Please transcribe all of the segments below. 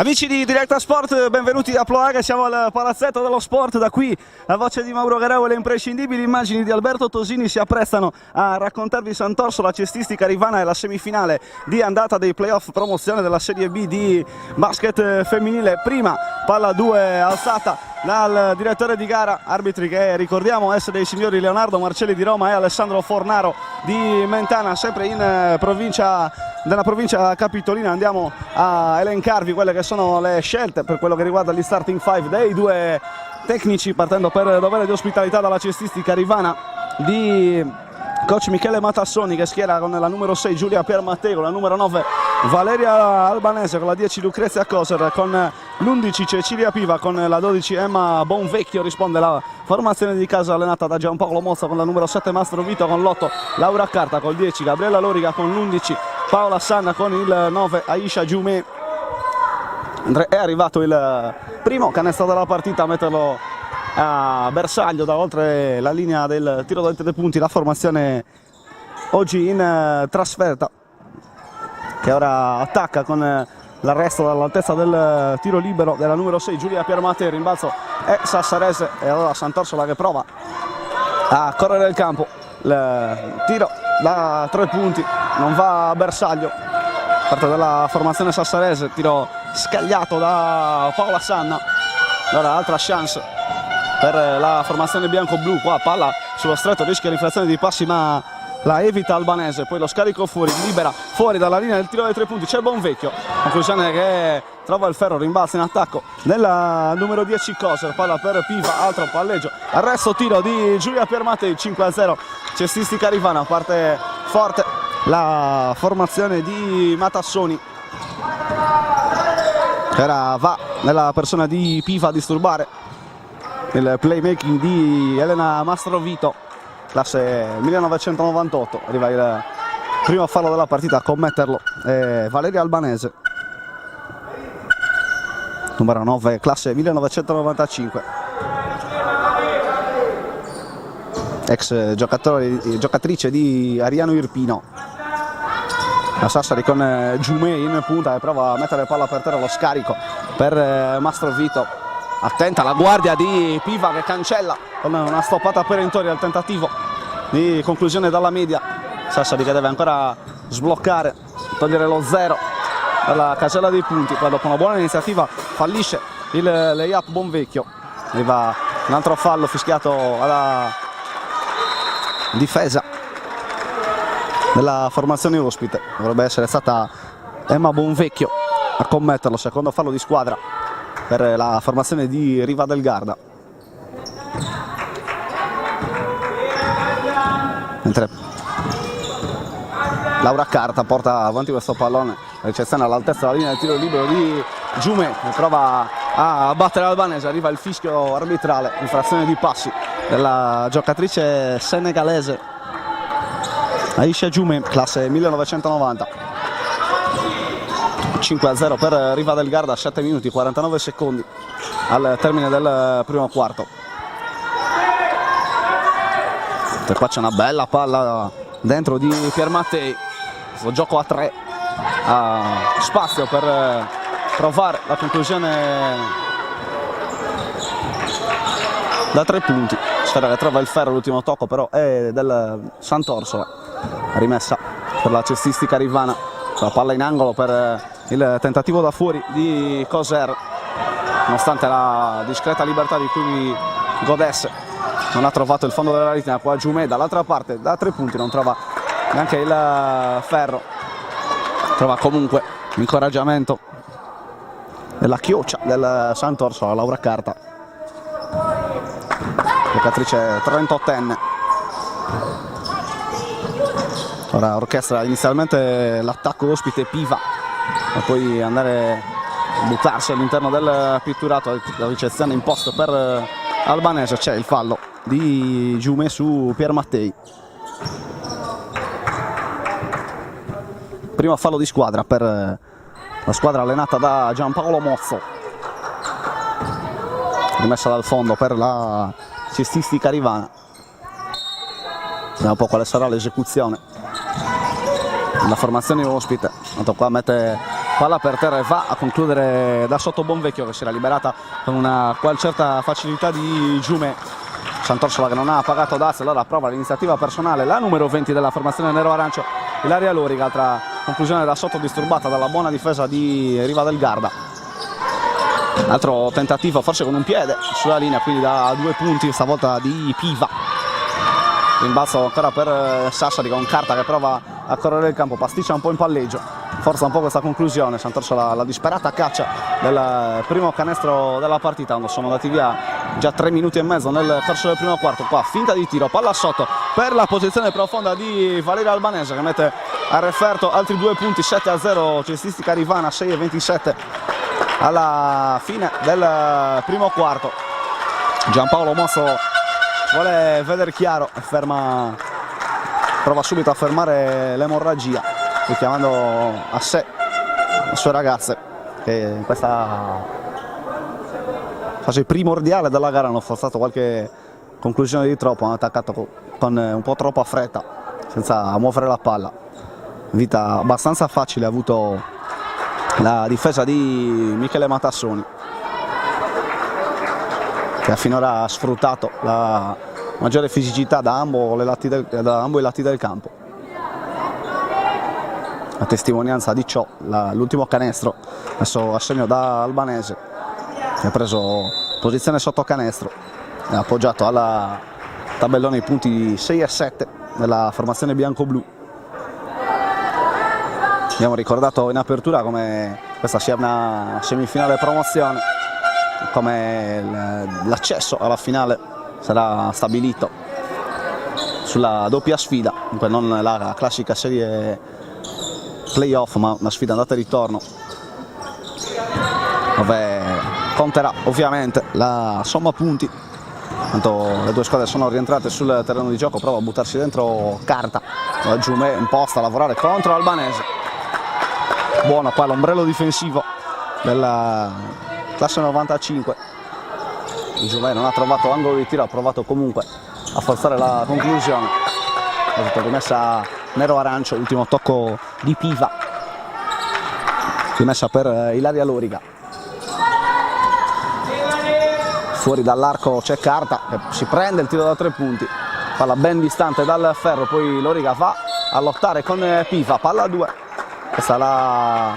Amici di Diretta Sport, benvenuti a Ploaghe, siamo al palazzetto dello sport, da qui la voce di Mauro Garau e le imprescindibili immagini di Alberto Tosini si apprestano a raccontarvi Sant'Orso, la cestistica rivana e la semifinale di andata dei playoff promozione della Serie B di basket femminile. Prima palla 2 alzata dal direttore di gara, arbitri che ricordiamo essere i signori Leonardo Marcelli di Roma e Alessandro Fornaro di Mentana, sempre in nella provincia capitolina. Andiamo a elencarvi quelle che sono le scelte per quello che riguarda gli starting five dei due tecnici, partendo per dovere di ospitalità dalla cestistica rivana di coach Michele Matassoni, che schiera con la numero 6 Giulia Piermattei, con la numero 9 Valeria Albanese, con la 10 Lucrezia Coser, con l'11 Cecilia Piva, con la 12 Emma Bonvecchio. Risponde la formazione di casa allenata da Giampaolo Mozza, con la numero 7 Mastro Vito, con l'8 Laura Carta, col 10 Gabriella Loriga, con l'11 Paola Sanna, con il 9 Aisha Giumè. È arrivato il primo canestro della partita a metterlo a bersaglio da oltre la linea del tiro da 3 punti la formazione oggi in trasferta, che ora attacca con l'arresto dall'altezza del tiro libero della numero 6 Giulia Piermattei. Il rimbalzo è sassarese e allora Sant'Orsola che prova a correre il campo. Il tiro da 3 punti non va a bersaglio, parte della formazione sassarese, tiro scagliato da Paola Sanna. Allora altra chance per la formazione bianco-blu, qua palla sullo stretto, rischia l'infrazione di passi ma la evita Albanese, poi lo scarico fuori, libera fuori dalla linea del tiro dai 3 punti, c'è Bonvecchio, conclusione che trova il ferro, rimbalza in attacco nella numero 10 Coser, palla per Piva, altro palleggio, arresto tiro di Giulia Piermattei, 5-0 cestistica rivana, parte forte la formazione di Matassoni, che ora va nella persona di Piva a disturbare il playmaking di Elena Mastrovito, classe 1998, arriva il primo fallo della partita a commetterlo Valeria Albanese, numero 9, classe 1995, ex giocatrice di Ariano Irpino. La Sassari con Giumè in punta e prova a mettere palla per terra, lo scarico per Mastrovito, attenta la guardia di Piva che cancella con una stoppata perentoria al tentativo di conclusione dalla media. Sassari che deve ancora sbloccare, togliere lo 0 dalla casella dei punti, poi dopo una buona iniziativa fallisce il layup Bonvecchio, arriva un altro fallo fischiato alla difesa della formazione ospite, dovrebbe essere stata Emma Bonvecchio a commetterlo, secondo fallo di squadra per la formazione di Riva del Garda. Mentre Laura Carta porta avanti questo pallone, ricezione all'altezza della linea del tiro libero di Giumè, che prova a battere l'Albanese, arriva il fischio arbitrale, infrazione di passi della giocatrice senegalese Aisha Giumè, classe 1990. 5-0 per Riva del Garda, 7 minuti 49 secondi al termine del primo quarto. E qua c'è una bella palla dentro di Piermattei, questo gioco a 3, ha spazio per provare la conclusione da 3 punti. Sfera che trova il ferro, l'ultimo tocco però è del Sant'Orsola, rimessa per la cestistica rivana, la palla in angolo per il tentativo da fuori di Coser, nonostante la discreta libertà di cui godesse non ha trovato il fondo della rete. Qua Giumè dall'altra parte da 3 punti non trova neanche il ferro, trova comunque l'incoraggiamento della chioccia del Sant'Orsola, Laura Carta, giocatrice 38enne. Ora orchestra inizialmente l'attacco ospite Piva e poi andare a buttarsi all'interno del pitturato, la ricezione imposta per Albanese. C'è il fallo di Giumè su Piermattei, primo fallo di squadra per la squadra allenata da Giampaolo Mozzo, rimessa dal fondo per la cestistica rivana. Vediamo un po' quale sarà l'esecuzione la formazione ospite. Tanto qua mette palla per terra e va a concludere da sotto Bonvecchio, che si era liberata con una certa facilità di Giumè. Sant'Orsola che non ha pagato Dazio, allora prova l'iniziativa personale, la numero 20 della formazione nero-arancio, Ilaria Loriga. Altra conclusione da sotto disturbata dalla buona difesa di Riva del Garda. Altro tentativo forse con un piede sulla linea, quindi da 2 punti stavolta di Piva. Rimbalzo ancora per Sassari con Carta che prova a correre il campo, pasticcia un po' in palleggio, forza un po' questa conclusione. Sant'Orsola la disperata caccia del primo canestro della partita, quando sono andati via già 3 minuti e mezzo nel corso del primo quarto. Qua finta di tiro, palla sotto per la posizione profonda di Valeria Albanese, che mette a referto altri 2 punti, 7-0 cestistica Rivana, 6-27 alla fine del primo quarto. Giampaolo Mosso vuole vedere chiaro e prova subito a fermare l'emorragia, richiamando a sé le sue ragazze che in questa fase primordiale della gara hanno forzato qualche conclusione di troppo, hanno attaccato con un po' troppa fretta senza muovere la palla. Vita abbastanza facile ha avuto la difesa di Michele Matassoni, che finora ha sfruttato la maggiore fisicità da ambo i lati del campo. A testimonianza di ciò l'ultimo canestro messo a segno da Albanese, che ha preso posizione sotto canestro e ha appoggiato alla tabellone i punti 6-7 della formazione bianco-blu. Abbiamo ricordato in apertura come questa sia una semifinale promozione, come l'accesso alla finale sarà stabilito sulla doppia sfida, dunque non la classica serie playoff ma una sfida andata e ritorno, dove conterà ovviamente la somma punti. Tanto le due squadre sono rientrate sul terreno di gioco, prova a buttarsi dentro Carta, Giumè imposta a lavorare contro Albanese. Buono qua l'ombrello difensivo della classe 95. Giumè non ha trovato angolo di tiro, ha provato comunque a forzare la conclusione. È stata rimessa nero-arancio, ultimo tocco di Piva, rimessa per Ilaria Loriga. Fuori dall'arco c'è Carta che si prende il tiro da 3 punti, palla ben distante dal ferro, poi Loriga va a lottare con Piva, palla 2. Questo è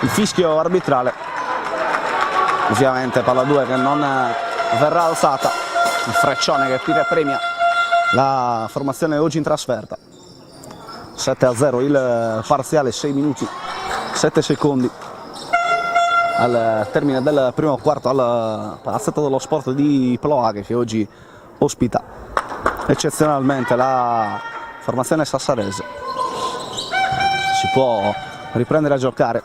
il fischio arbitrale, ovviamente palla 2 che non verrà alzata, il freccione che premia la formazione oggi in trasferta. 7-0 il parziale, 6 minuti 7 secondi al termine del primo quarto al Palazzetto dello Sport di Ploaghe, che oggi ospita eccezionalmente la formazione sassarese. Si può riprendere a giocare,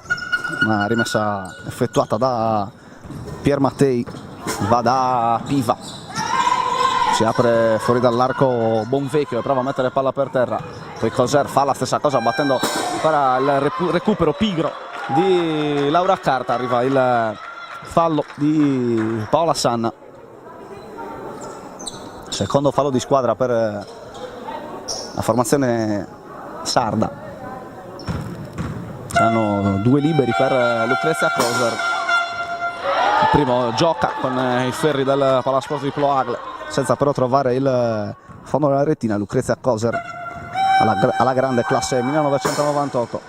una rimessa effettuata da Pier Mattei, va da Piva, si apre fuori dall'arco Bonvecchio e prova a mettere palla per terra, poi Coser fa la stessa cosa battendo ancora il recupero pigro di Laura Carta, arriva il fallo di Paola Sanna, secondo fallo di squadra per la formazione sarda. Saranno 2 liberi per Lucrezia Coser. Il primo gioca con i ferri del Palasport di Ploaghe senza però trovare il fondo della retina. Lucrezia Coser alla grande, classe 1998,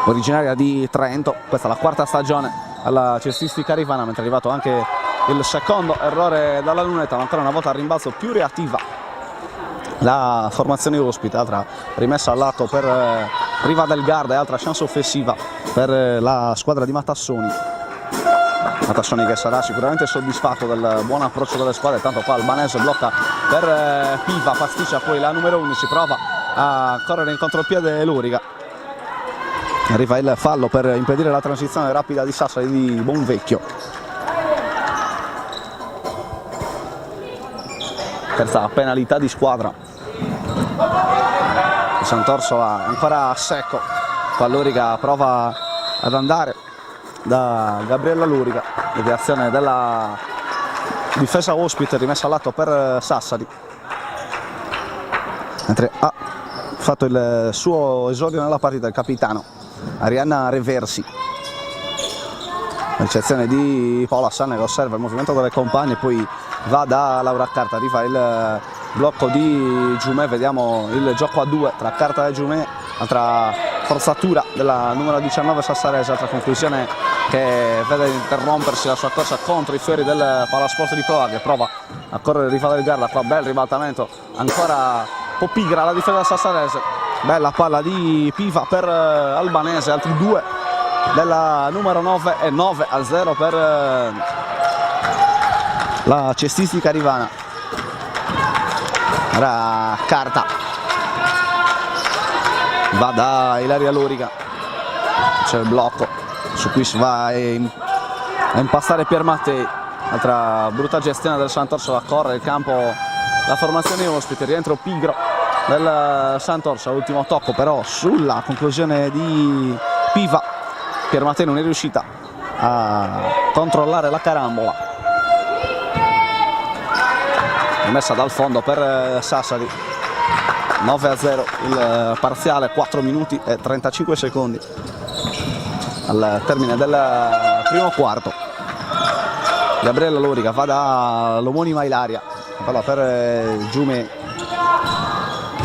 originaria di Trento. Questa è la 4ª stagione alla cestistica rivana, mentre è arrivato anche il secondo errore dalla lunetta, ma ancora una volta al rimbalzo più reattiva la formazione ospite. Altra rimessa al lato per Riva del Garda e altra chance offensiva per la squadra di Matassoni. Matassoni che sarà sicuramente soddisfatto del buon approccio delle squadre, tanto qua Albanese blocca per Piva, pasticcia poi la numero 11, prova a correre in contropiede Loriga. Arriva il fallo per impedire la transizione rapida di Sassari di Bonvecchio. Terza penalità di squadra. Sant'Orsola ancora a secco, qua Loriga prova ad andare da Gabriella Loriga, deviazione della difesa ospite, rimessa a lato per Sassari, mentre ha fatto il suo esordio nella partita il capitano Arianna Reversi. Ricezione di Paola Sanne che osserva il movimento delle compagne, poi va da Laura Carta, arriva il blocco di Giumè, vediamo il gioco a due tra Carta e Giumè, altra forzatura della numero 19 sassarese, altra conclusione che vede interrompersi la sua corsa contro i fiori del Palasport di Prova, che prova a correre il rivale del Garda, qua bel ribaltamento, ancora un po' pigra la difesa sassarese, bella palla di Piva per Albanese, altri due della numero 9 e 9-0 per la cestistica rivana. Ora Carta va da Ilaria Lorica, c'è il blocco su cui si va a impastare Pier Mattei, altra brutta gestione del Sant'Orsola, corre il campo la formazione ospite, rientro pigro del Sant'Orsola, l'ultimo tocco però sulla conclusione di Piva, Pier Mattei non è riuscita a controllare la carambola, messa dal fondo per Sassari. 9-0 il parziale, 4 minuti e 35 secondi al termine del primo quarto. Gabriella Lorica va dall'omonima Ilaria, palla per Giumè,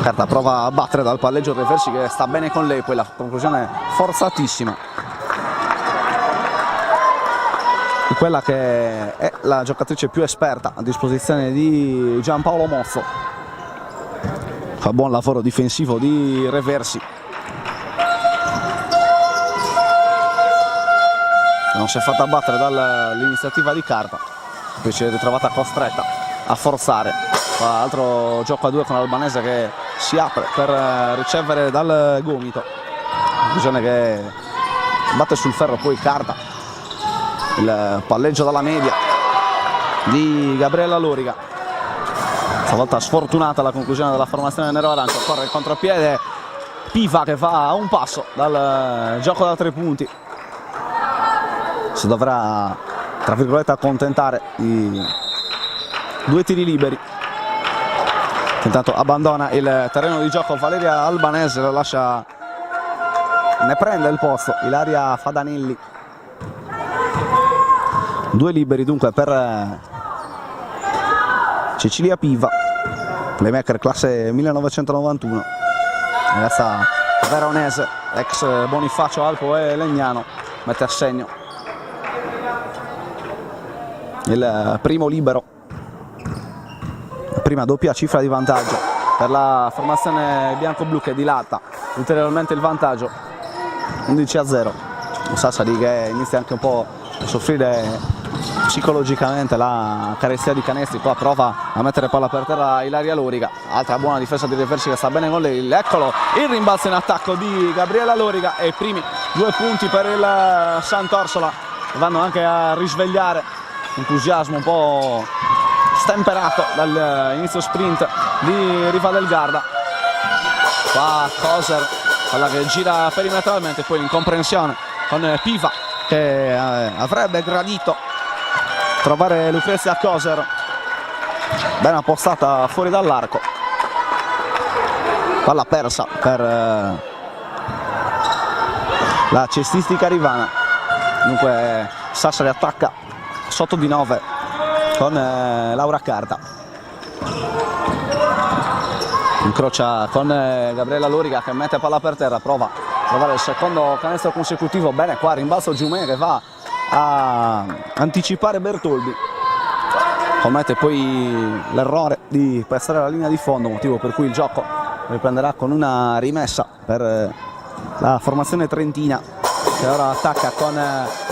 Carta prova a battere dal palleggio Reversi che sta bene con lei, poi la conclusione forzatissima di quella che è la giocatrice più esperta a disposizione di Giampaolo Mozzo. Fa buon lavoro difensivo di Reversi, non si è fatta battere dall'iniziativa di Carta, poi si è ritrovata costretta a forzare. Fa altro gioco a due con Albanese che si apre per ricevere dal gomito, bisogna che batte sul ferro poi Carta, il palleggio dalla media di Gabriella Lorica. Stavolta sfortunata la conclusione della formazione nero-arancio, corre il contropiede Piva che fa a un passo dal gioco da 3 punti, si dovrà tra virgolette accontentare di 2 tiri liberi. Intanto abbandona il terreno di gioco Valeria Albanese, lo lascia, ne prende il posto Ilaria Fadanelli. 2 liberi dunque per Cecilia Piva, playmaker classe 1991, ragazza veronese, ex Bonifacio, Alpo e Legnano, mette a segno il primo libero, la prima doppia cifra di vantaggio per la formazione bianco-blu che dilata ulteriormente il vantaggio, 11-0. Sassari che inizia anche un po' a soffrire psicologicamente la carestia di canestri, qua prova a mettere palla per terra Ilaria Lorica, altra buona difesa di Reversi che sta bene con lei, eccolo il rimbalzo in attacco di Gabriella Lorica e i primi 2 punti per il Sant'Orsola, vanno anche a risvegliare entusiasmo un po' stemperato dall'inizio sprint di Riva del Garda. Qua Koser, palla che gira perimetralmente, poi l'incomprensione con Piva che avrebbe gradito trovare Lucrezia Koser, ben appostata fuori dall'arco, palla persa per la cestistica rivana. Dunque Sassari attacca sotto di 9 con Laura Carta, incrocia con Gabriella Lorica che mette palla per terra, prova a trovare il secondo canestro consecutivo, bene qua rimbalzo Giumè che va a anticipare Bertoldi, commette poi l'errore di passare la linea di fondo, motivo per cui il gioco riprenderà con una rimessa per la formazione trentina che ora attacca con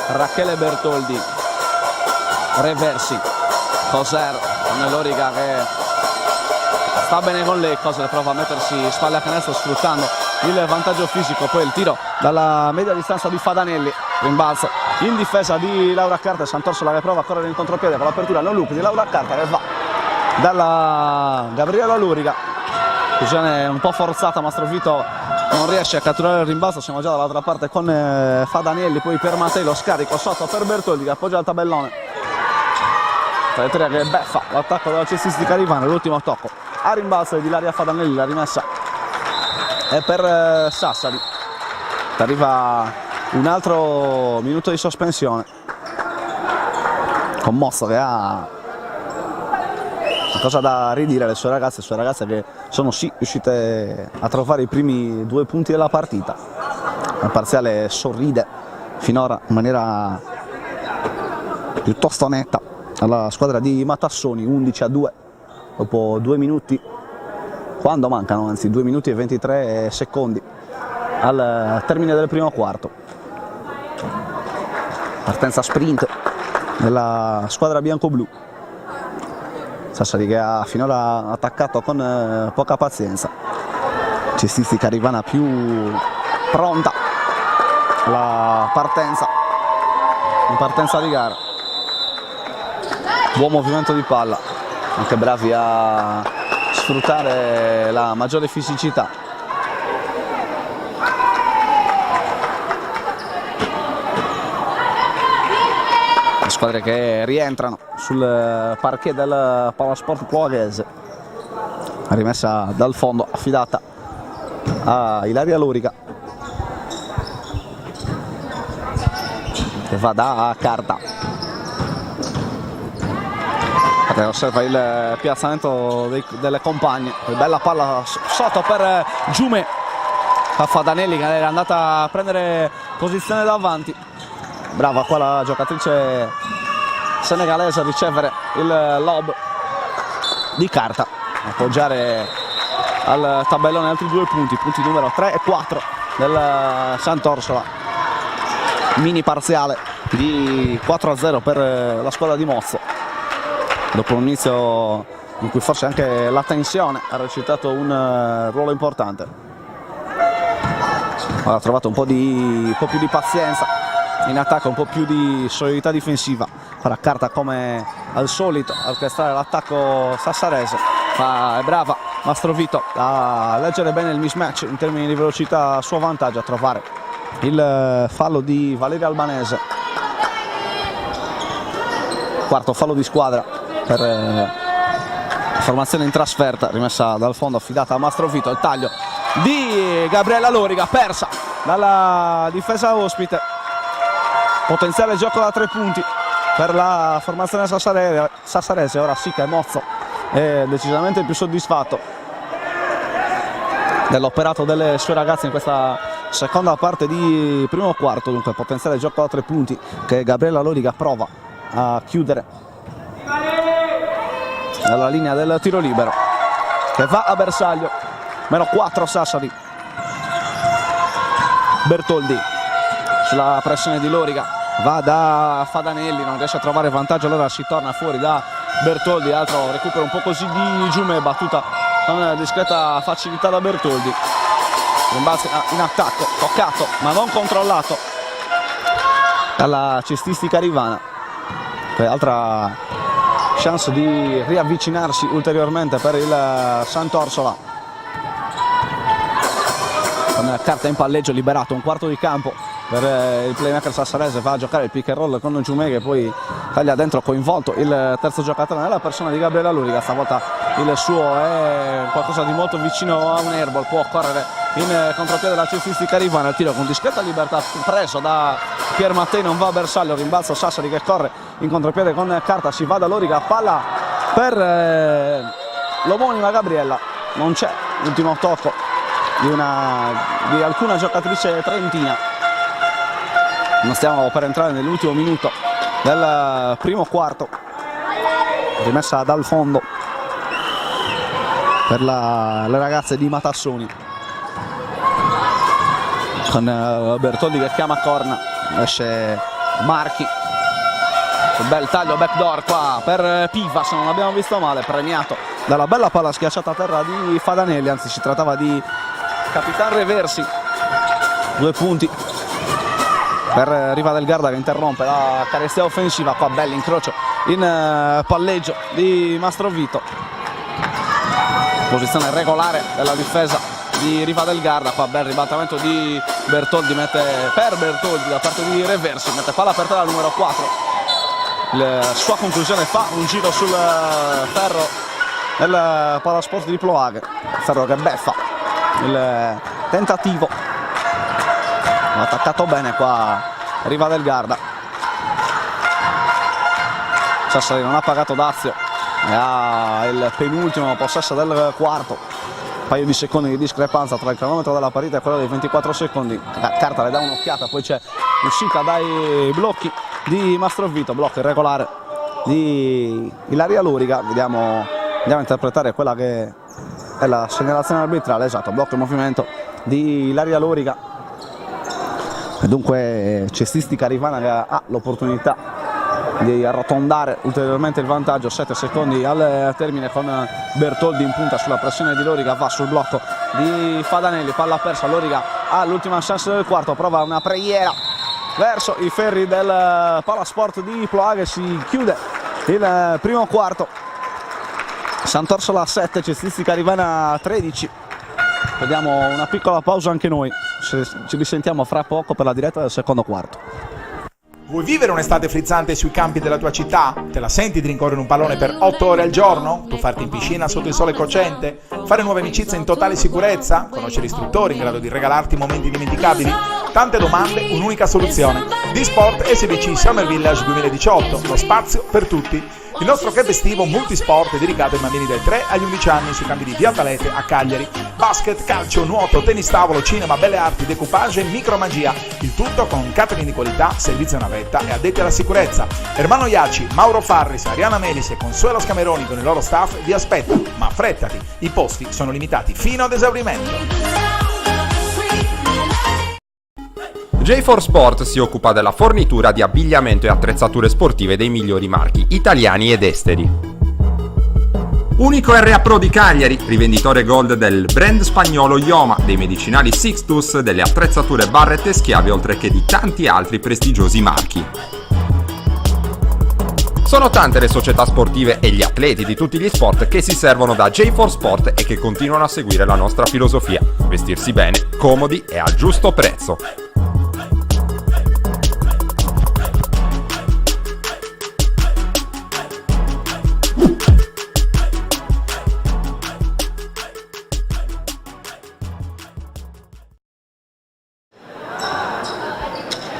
Rachele Bertoldi. Reversi, Koser con Lorica che sta bene con lei, Koser prova a mettersi spalle a canestro sfruttando il vantaggio fisico, poi il tiro dalla media distanza di Fadanelli, rimbalzo in difesa di Laura Carta, Sant'Orsola che prova a correre in contropiede con l'apertura non loop di Laura Carta che va dalla Gabriella Lorica, decisione un po' forzata, Mastrovito non riesce a catturare il rimbalzo, siamo già dall'altra parte con Fadanelli, poi per Mattei lo scarico sotto per Bertoldi che appoggia il tabellone, traiettoria che beffa l'attacco della cestistica rivana, l'ultimo tocco a rimbalzo di Ilaria Fadanelli, la rimessa è per Sassari. arriva un altro minuto di sospensione. Commosso che ha qualcosa da ridire alle sue ragazze che sono sì riuscite a trovare i primi 2 punti della partita. Il parziale sorride finora in maniera piuttosto netta alla squadra di Matassoni, 11-2 dopo 2 minuti, quando mancano anzi 2 minuti e 23 secondi al termine del primo quarto. Partenza sprint della squadra bianco-blu. Sassari che ha finora attaccato con poca pazienza. Cestistica Rivana più pronta alla partenza, in partenza di gara. Buon movimento di palla, anche bravi a sfruttare la maggiore fisicità. Le squadre che rientrano sul parquet del Palasport Ploaghese. Rimessa dal fondo, affidata a Ilaria Lorica, che va da Carta. Osserva il piazzamento delle compagne. Bella palla sotto per Giume. Fadanelli che era andata a prendere posizione davanti. Brava qua la giocatrice senegalese a ricevere il lob di Carta, appoggiare al tabellone altri 2 punti, punti numero 3 e 4 del Sant'Orsola. Mini parziale di 4-0 per la squadra di Mozzo, dopo un inizio in cui forse anche la tensione ha recitato un ruolo importante. Ha trovato un po' più di pazienza in attacco, un po' più di solidità difensiva. Farà Carta come al solito a orchestrare l'attacco sassarese. È brava Mastrovito a leggere bene il mismatch in termini di velocità a suo vantaggio, a trovare il fallo di Valeria Albanese. Quarto fallo di squadra per formazione in trasferta, rimessa dal fondo, affidata a Mastrovito. Il taglio di Gabriella Loriga, persa dalla difesa ospite. Potenziale gioco da 3 punti per la formazione sassarese. Ora sì che Mozzo è decisamente più soddisfatto dell'operato delle sue ragazze in questa seconda parte di primo quarto. Dunque potenziale gioco da 3 punti che Gabriella Loriga prova a chiudere dalla linea del tiro libero, che va a bersaglio. Meno 4 Sassari. Bertoldi sulla pressione di Loriga, va da Fadanelli, non riesce a trovare vantaggio, allora si torna fuori da Bertoldi. Altro recupero un po' così di Giume, battuta con discreta facilità da Bertoldi. Rimbalzo in attacco, toccato ma non controllato dalla cestistica Rivana. Altra chance di riavvicinarsi ulteriormente per il Sant'Orsola. Con Carta in palleggio, liberato un quarto di campo per il playmaker sassarese. Va a giocare il pick and roll con Giumè, che poi taglia dentro, coinvolto il terzo giocatore nella persona di Gabriella Luriga. Stavolta il suo è qualcosa di molto vicino a un airball, può correre in contropiede la cestistica Rivana. Il tiro con discreta libertà preso da Pier Mattei, non va a bersaglio. Rimbalzo Sassari che corre in contropiede con Carta, si va da Loriga, palla per l'omonima Gabriella. Non c'è l'ultimo tocco di alcuna giocatrice trentina. Non stiamo per entrare nell'ultimo minuto del primo quarto. Rimessa dal fondo per le ragazze di Matassoni, con Bertoldi che chiama corna. Esce Marchi, un bel taglio backdoor qua per Piva, se non abbiamo visto male, premiato dalla bella palla schiacciata a terra di Fadanelli. Anzi, si trattava di Capitan Reversi. 2 punti per Riva del Garda, che interrompe la carestia offensiva. Qua bell'incrocio in palleggio di Mastrovito. Posizione regolare della difesa di Riva del Garda. Qua bel ribaltamento di Bertoldi, mette per Bertoldi da parte di Reversi, mette palla per terra al numero 4. La sua conclusione, fa un giro sul ferro del Palasport di Ploaghe. Ferro che beffa il tentativo ha attaccato bene qua Riva del Garda. Sassari non ha pagato dazio e ha il penultimo possesso del quarto, un paio di secondi di discrepanza tra il cronometro della partita e quello dei 24 secondi. Carta le dà un'occhiata, poi c'è l'uscita dai blocchi di Mastrovito, blocco irregolare di Ilaria Luriga. Andiamo a interpretare quella che è la segnalazione arbitrale, esatto, blocco in movimento di Ilaria Luriga. E dunque cestistica rivana che ha l'opportunità di arrotondare ulteriormente il vantaggio. 7 secondi al termine con Bertoldi in punta sulla pressione di Loriga, va sul blocco di Fadanelli, palla persa. Loriga ha l'ultima chance del quarto, prova una preghiera verso i ferri del Palasport di Ploaghe. Si chiude il primo quarto, Sant'Orsola 7, cestistica rivana 13. Vediamo una piccola pausa anche noi, ci risentiamo fra poco per la diretta del secondo quarto. Vuoi vivere un'estate frizzante sui campi della tua città? Te la senti di rincorrere un pallone per 8 ore al giorno? Tuffarti in piscina sotto il sole cocente? Fare nuove amicizie in totale sicurezza? Conoscere istruttori in grado di regalarti momenti indimenticabili? Tante domande, un'unica soluzione. D-Sport SBC Summer Village 2018, lo spazio per tutti. Il nostro club estivo multisport è dedicato ai bambini dai 3 agli 11 anni sui campi di Via Talete a Cagliari. Basket, calcio, nuoto, tennis tavolo, cinema, belle arti, decoupage e micromagia. Il tutto con catering di qualità, servizio navetta e addetti alla sicurezza. Ermano Iaci, Mauro Farris, Ariana Melis e Consuelo Scameroni con il loro staff vi aspettano, ma affrettati, i posti sono limitati fino ad esaurimento. J4 Sport si occupa della fornitura di abbigliamento e attrezzature sportive dei migliori marchi italiani ed esteri. Unico RA Pro di Cagliari, rivenditore gold del brand spagnolo Ioma, dei medicinali Sixtus, delle attrezzature Barrett e Schiavi, oltre che di tanti altri prestigiosi marchi. Sono tante le società sportive e gli atleti di tutti gli sport che si servono da J4 Sport e che continuano a seguire la nostra filosofia: vestirsi bene, comodi e al giusto prezzo.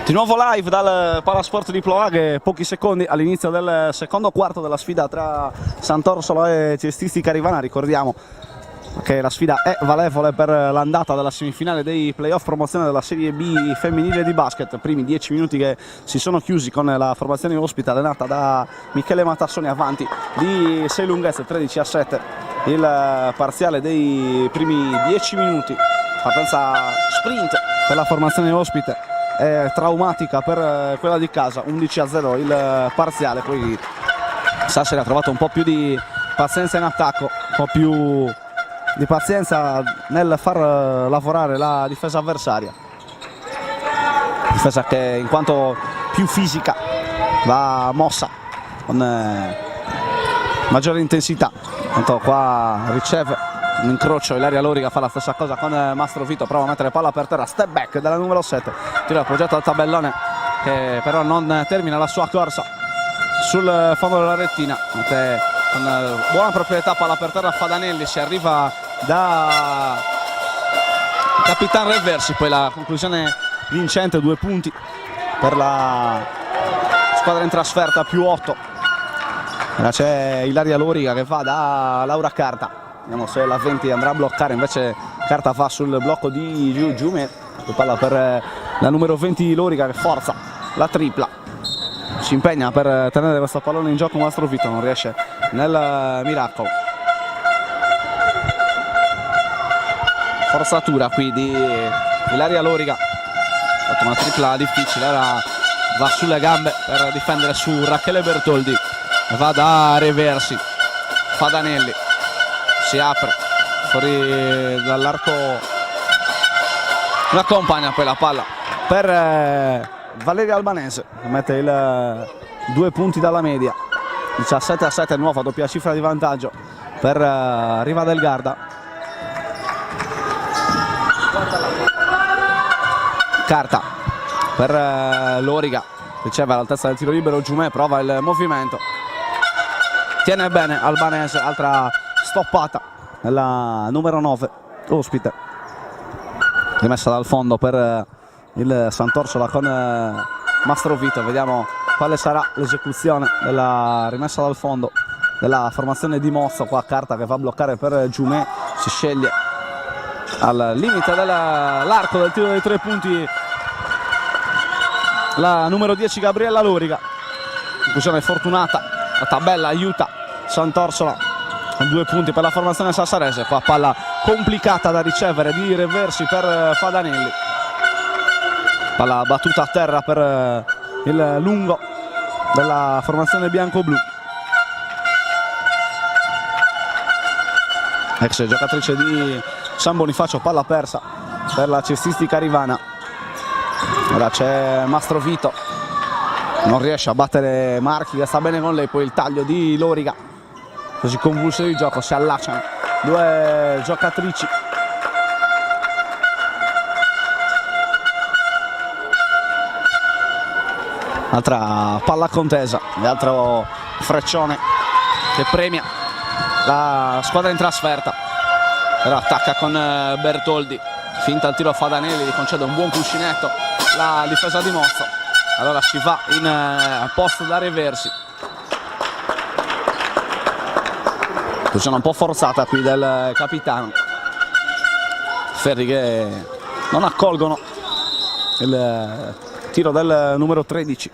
Di nuovo live dal Palasport di Ploaghe, pochi secondi all'inizio del secondo quarto della sfida tra Sant'Orsola e Cestistica Rivana. Ricordiamo che la sfida è valevole per l'andata della semifinale dei playoff promozione della Serie B femminile di basket. Primi 10 minuti che si sono chiusi con la formazione ospite allenata da Michele Matassoni, avanti di 6 lunghezze, 13-7 il parziale dei primi 10 minuti. Partenza sprint per la formazione ospite, è traumatica per quella di casa, 11-0 il parziale. Poi Sassari ha trovato un po' più di pazienza in attacco, un po' più di pazienza nel far lavorare la difesa avversaria, difesa che in quanto più fisica va mossa con maggiore intensità. Tanto qua riceve un incrocio, Ilaria Loriga fa la stessa cosa con Mastrovito, prova a mettere palla per terra, step back della numero 7, tira il progetto al tabellone che però non termina la sua corsa sul fondo della rettina. Con buona proprietà palla per terra Fadanelli, si arriva da Capitan Reversi, poi la conclusione vincente, 2 punti per la squadra in trasferta, più 8. Ora c'è Ilaria Loriga che va da Laura Carta. Vediamo se la 20 andrà a bloccare, invece Carta va sul blocco di Giume, palla per la numero 20 Loriga che forza la tripla, si impegna per tenere questo pallone in gioco. Mastrovito non riesce nel miracolo, forzatura qui di Ilaria Loriga, ha fatto una tripla difficile, ora va sulle gambe per difendere su Rachele Bertoldi, va da Reversi, Fadanelli si apre fuori dall'arco, la accompagna poi la palla per Valeria Albanese che mette il 2 punti dalla media, 17-7, nuova doppia cifra di vantaggio per Riva del Garda. Carta per Loriga, riceve all'altezza del tiro libero Giumè, prova il movimento, tiene bene Albanese, altra stoppata nella numero 9 ospite, rimessa dal fondo per il Sant'Orsola con Mastrovito. Vediamo quale sarà l'esecuzione della rimessa dal fondo della formazione di Mozzo. Qua carta che va a bloccare per Giumè, si sceglie al limite dell'arco del tiro dei 3 punti la numero 10 Gabriella Loriga. Conclusione fortunata, la tabella aiuta Sant'Orsola con 2 punti per la formazione sassarese. Qua palla complicata da ricevere di Reversi per Fadanelli, palla battuta a terra per il lungo della formazione bianco-blu, ex giocatrice di San Bonifacio. Palla persa per la cestistica rivana. Ora c'è Mastrovito, non riesce a battere Marchi che sta bene con lei, poi il taglio di Loriga, così convulso di gioco, si allacciano 2 giocatrici. Altra palla contesa e altro freccione che premia la squadra in trasferta. Però attacca con Bertoldi, finta il tiro a Fadanelli, gli concede un buon cuscinetto la difesa di Mozzo. Allora si va in posto da Reversi. Posizione un po' forzata qui del capitano. Ferri che non accolgono il tiro del numero 13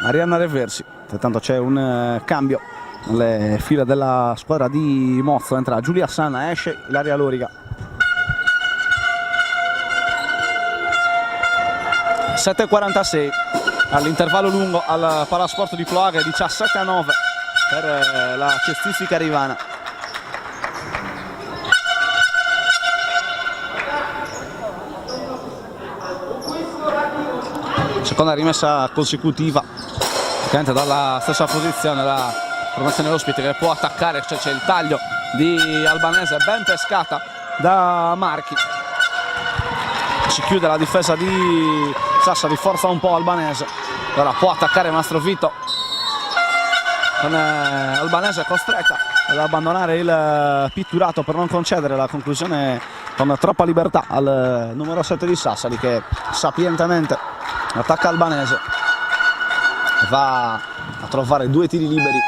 Arianna Reversi. Intanto c'è un cambio nelle file della squadra di Mozzo. Entra Giulia Sanna, esce Ilaria Loriga. 7:46 all'intervallo lungo al Palasport di Ploaghe, 17-9 per la cestistica rivana. Seconda rimessa consecutiva dalla stessa posizione la formazione ospite che può attaccare. C'è il taglio di Albanese, ben pescata da Marchi. Si chiude la difesa di Sassari, forza un po' Albanese. Ora può attaccare Mastrovito, con Albanese costretta ad abbandonare il pitturato per non concedere la conclusione con troppa libertà al numero 7 di Sassari, che sapientemente attacca Albanese, va a trovare 2 tiri liberi.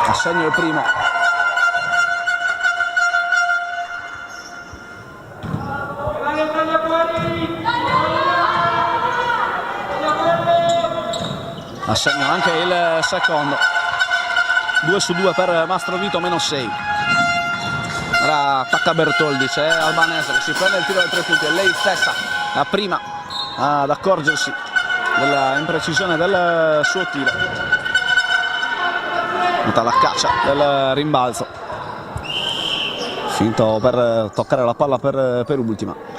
Assegno il primo. Assegno anche il secondo. 2 su 2 per Mastrovito, meno 6. Ora attacca Bertoldi, c'è Albanese che si prende il tiro dai 3 punti, è lei stessa la prima ad accorgersi dell'imprecisione del suo tiro. Nota la caccia del rimbalzo, finto per toccare la palla per ultima.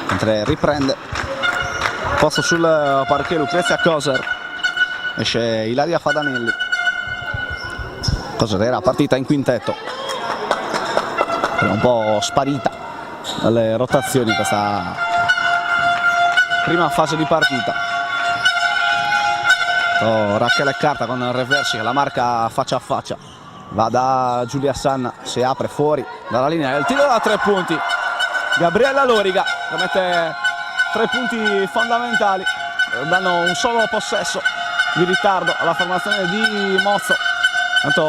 Mentre riprende posto sul parquet Lucrezia Coser, esce Ilaria Fadanelli. Coser era partita in quintetto, era un po' sparita dalle rotazioni questa prima fase di partita. Rachele Carta con Reversi che la marca faccia a faccia, va da Giulia Sanna, si apre fuori dalla linea, il tiro da 3 punti. Gabriella Loriga che mette 3 punti fondamentali, danno un solo possesso di ritardo alla formazione di Mozzo. Tanto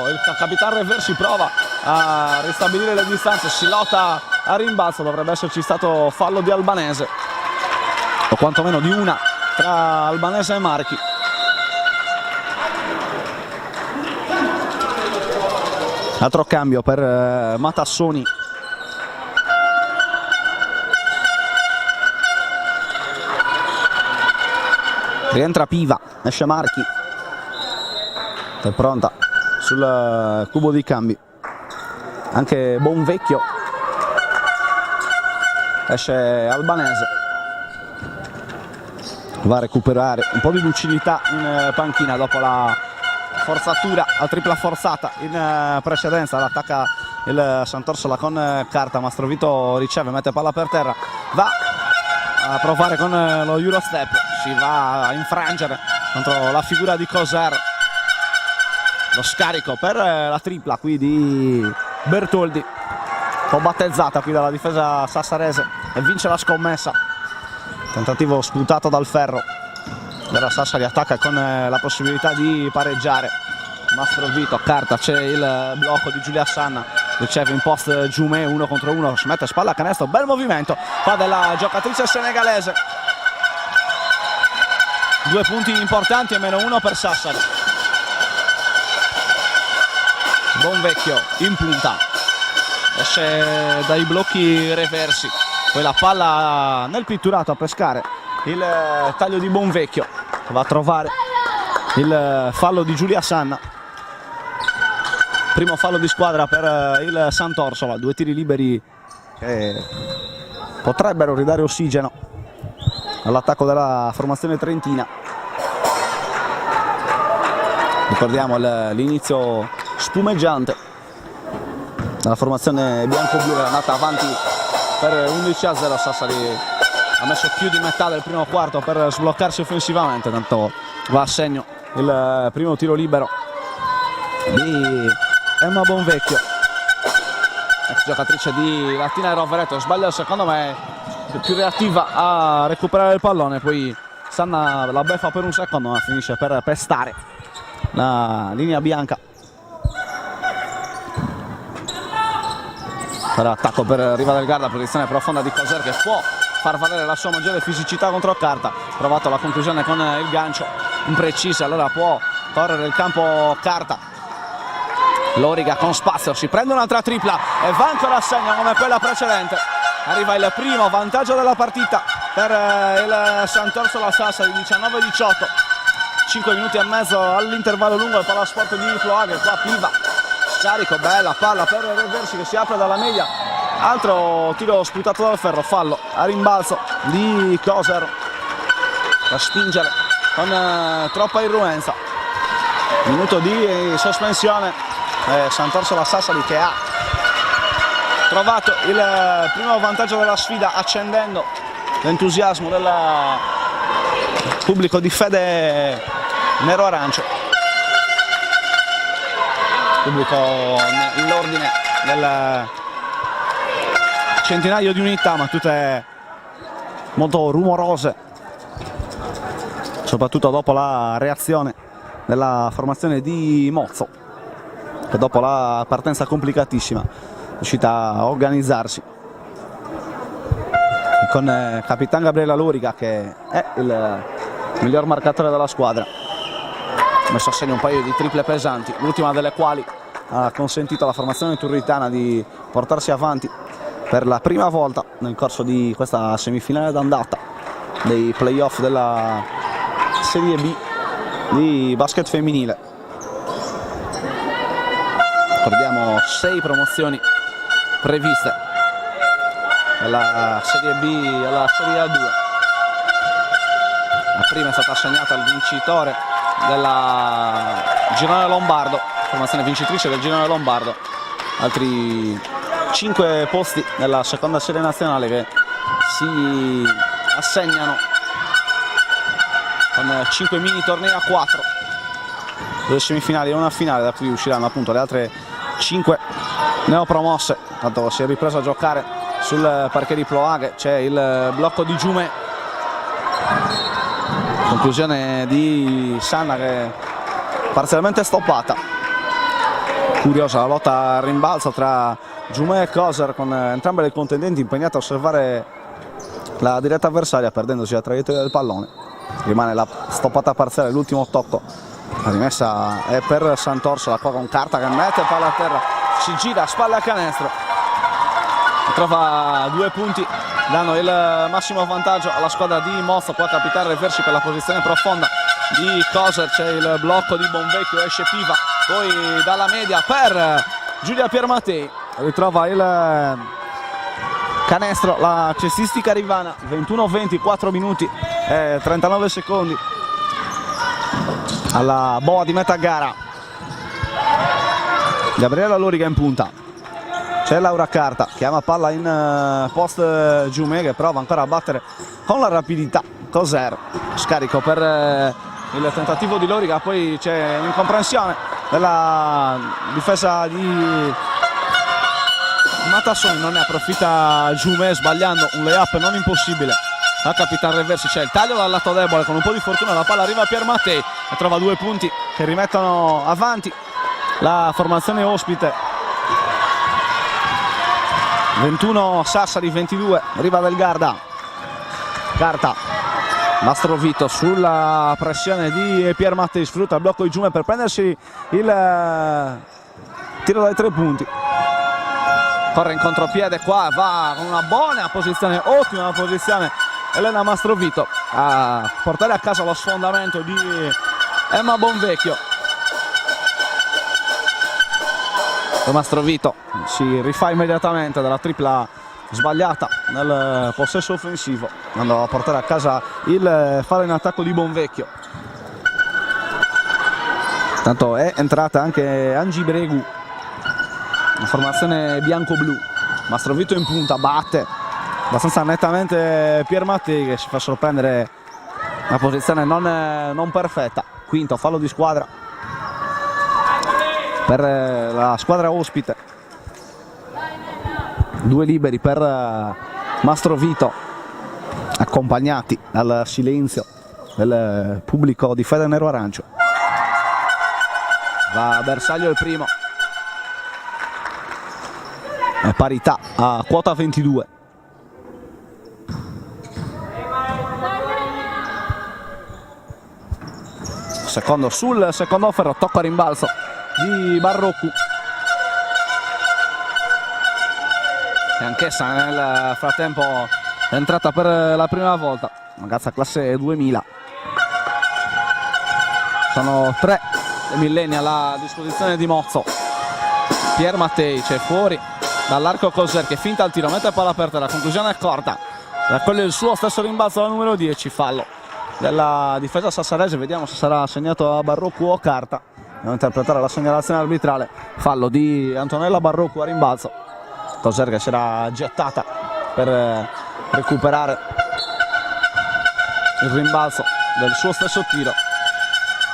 il capitano Reversi prova a ristabilire le distanze, si lotta a rimbalzo, dovrebbe esserci stato fallo di Albanese, o quantomeno di una tra Albanese e Marchi. Altro cambio per Matassoni. Rientra Piva, esce Marchi, è pronta sul cubo di cambi. Anche Bonvecchio, esce Albanese, va a recuperare un po' di lucidità in panchina dopo la forzatura a tripla forzata in precedenza. L'attacca il Sant'Orsola con Carta, Mastrovito riceve, mette palla per terra, va a provare con lo Eurostep, si va a infrangere contro la figura di Coser. lo scarico per la tripla qui di Bertoldi, un po' battezzata qui dalla difesa sassarese, e vince la scommessa. Tentativo sputato dal Ferro, ora Sassari attacca con la possibilità di pareggiare. Mastro Vito, carta, c'è il blocco di Giulia Sanna, riceve in post Giumè 1 contro 1, si mette spalla a canestro, bel movimento fa della giocatrice senegalese. 2 punti importanti e -1 per Sassari. Bonvecchio in punta, esce dai blocchi reversi, poi la palla nel pitturato a pescare il taglio di Bonvecchio, che va a trovare il fallo di Giulia Sanna. Primo fallo di squadra per il Sant'Orsola, 2 tiri liberi che potrebbero ridare ossigeno all'attacco della formazione trentina. Ricordiamo l'inizio spumeggiante della formazione bianco-blu, era andata avanti per 11-0. Sassari ha messo più di metà del primo quarto per sbloccarsi offensivamente, tanto va a segno il primo tiro libero di Emma Bonvecchio, ex giocatrice di Latina e Rovereto. Sbaglia il secondo, ma è più reattiva a recuperare il pallone, poi Sanna la beffa per un secondo ma finisce per pestare la linea bianca. Per attacco per Riva del Garda, posizione profonda di Coser che può far valere la sua maggiore fisicità contro Carta. Provato la conclusione con il gancio imprecisa, allora può correre il campo Carta. Loriga con spazio, si prende un'altra tripla e va ancora a segno come quella precedente. Arriva il primo vantaggio della partita per il Sant'Orsola Sassari, 19-18. 5 minuti e mezzo all'intervallo lungo al Palasport di Ploaghe. Qua Piva, scarico, bella palla per Reversi che si apre dalla media. Altro tiro sputato dal Ferro, fallo a rimbalzo di Coser da spingere con troppa irruenza. Minuto di sospensione. Sant'Orsola Sassari che ha trovato il primo vantaggio della sfida, accendendo l'entusiasmo del pubblico di fede nero-arancio, pubblico nell'ordine del centinaio di unità, ma tutte molto rumorose, soprattutto dopo la reazione della formazione di Mozzo, che dopo la partenza complicatissima è riuscita a organizzarsi con Capitan Gabriela Loriga, che è il miglior marcatore della squadra. Ha messo a segno un paio di triple pesanti, l'ultima delle quali ha consentito alla formazione turritana di portarsi avanti per la prima volta nel corso di questa semifinale d'andata dei playoff della Serie B di basket femminile. Ricordiamo 6 promozioni previste dalla Serie B alla Serie A2. La prima è stata assegnata al vincitore della girone lombardo, formazione vincitrice del girone lombardo. Altri 5 posti nella seconda serie nazionale che si assegnano con 5 mini tornei a 4, 2 semifinali e una finale, da cui usciranno appunto le altre 5 neopromosse. Tanto si è ripreso a giocare sul parquet di Ploaghe, c'è il blocco di Giumè, conclusione di Sanna che è parzialmente stoppata. Curiosa la lotta a rimbalzo tra Giumè e Coser, con entrambe le contendenti impegnate a osservare la diretta avversaria, perdendosi la traiettoria del pallone. Rimane la stoppata parziale, l'ultimo tocco. La rimessa è per Sant'Orsola, qua con Carta che mette palla a terra, si gira, spalle a canestro, trova 2 punti, danno il massimo vantaggio alla squadra di Mozzo. Qua capitare Reversi per la posizione profonda di Coser, c'è il blocco di Bonvecchio, esce Piva, poi dalla media per Giulia Piermatei, ritrova il canestro la cestistica rivana. 21-20, 4 minuti e 39 secondi alla boa di metà gara. Gabriela Loriga in punta, c'è Laura Carta, chiama palla in post Giumè che prova ancora a battere con la rapidità Coser, scarico per il tentativo di Loriga, poi c'è un'incomprensione della difesa di Matassoni, non ne approfitta Giumè sbagliando un layup non impossibile a Capitan Reversi. C'è il taglio dal lato debole, con un po' di fortuna la palla arriva a Pier Mattei e trova 2 punti che rimettono avanti la formazione ospite. 21 Sassari, 22 Riva del Garda. Carta, Mastrovito sulla pressione di Pier Mattei, sfrutta il blocco di Giumè per prendersi il tiro dai 3 punti. Corre in contropiede qua, va con una buona posizione, ottima posizione Elena Mastrovito a portare a casa lo sfondamento di Emma Bonvecchio. Mastrovito si rifà immediatamente dalla tripla sbagliata nel possesso offensivo, andando a portare a casa il fallo in attacco di Bonvecchio. Tanto è entrata anche Angie Bregu, la formazione bianco-blu. Mastrovito in punta, batte abbastanza nettamente Pier Mattei, che si fa sorprendere una posizione non perfetta. Quinto fallo di squadra per la squadra ospite. 2 liberi per Mastrovito, accompagnati dal silenzio del pubblico di Fede Nero Arancio. Va Bersaglio il primo. È parità a quota 22. Secondo sul secondo ferro, tocco a rimbalzo di Barroccu, e anch'essa nel frattempo è entrata per la prima volta, ragazza classe 2000. Sono 3 le millennial a disposizione di Mozzo. Pier Mattei c'è fuori dall'arco Coser, che finta il tiro, mette palla aperta, la conclusione è corta, raccoglie il suo stesso rimbalzo al numero 10, fallo della difesa sassarese. Vediamo se sarà assegnato a Barroccu o carta. Andiamo a interpretare la segnalazione arbitrale. Fallo di Antonella Barroccu a rimbalzo. Coser che si era gettata per recuperare il rimbalzo del suo stesso tiro.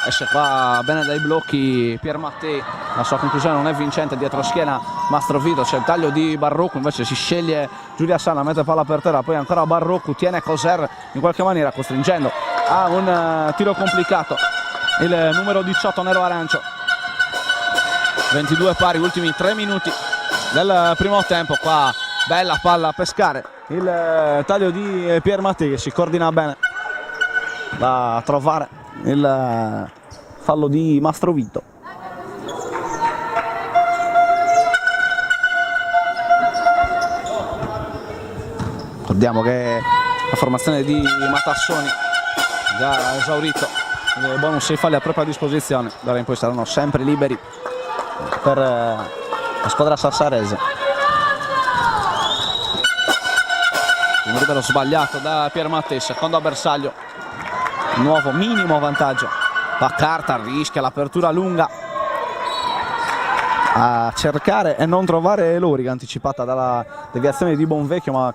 Esce qua bene dai blocchi Pier Mattei, la sua conclusione non è vincente, dietro schiena Mastrovito, c'è il taglio di Barroccu, invece si sceglie Giulia Sanna, mette palla per terra, poi ancora Barroccu, tiene Coser in qualche maniera costringendo a un tiro complicato il numero 18 Nero Arancio. 22 pari, ultimi 3 minuti del primo tempo. Qua bella palla a pescare, il taglio di Pier Mattei che si coordina bene, va a trovare il fallo di Mastrovito. Ricordiamo che la formazione di Matassoni già esaurito il bonus e i falli a propria disposizione, d'ora in poi saranno sempre liberi per la squadra sassarese. Un libero sbagliato da Pier Mattei, secondo a bersaglio, nuovo minimo vantaggio. Va carta, rischia l'apertura lunga a cercare e non trovare Loriga, anticipata dalla deviazione di Bonvecchio, ma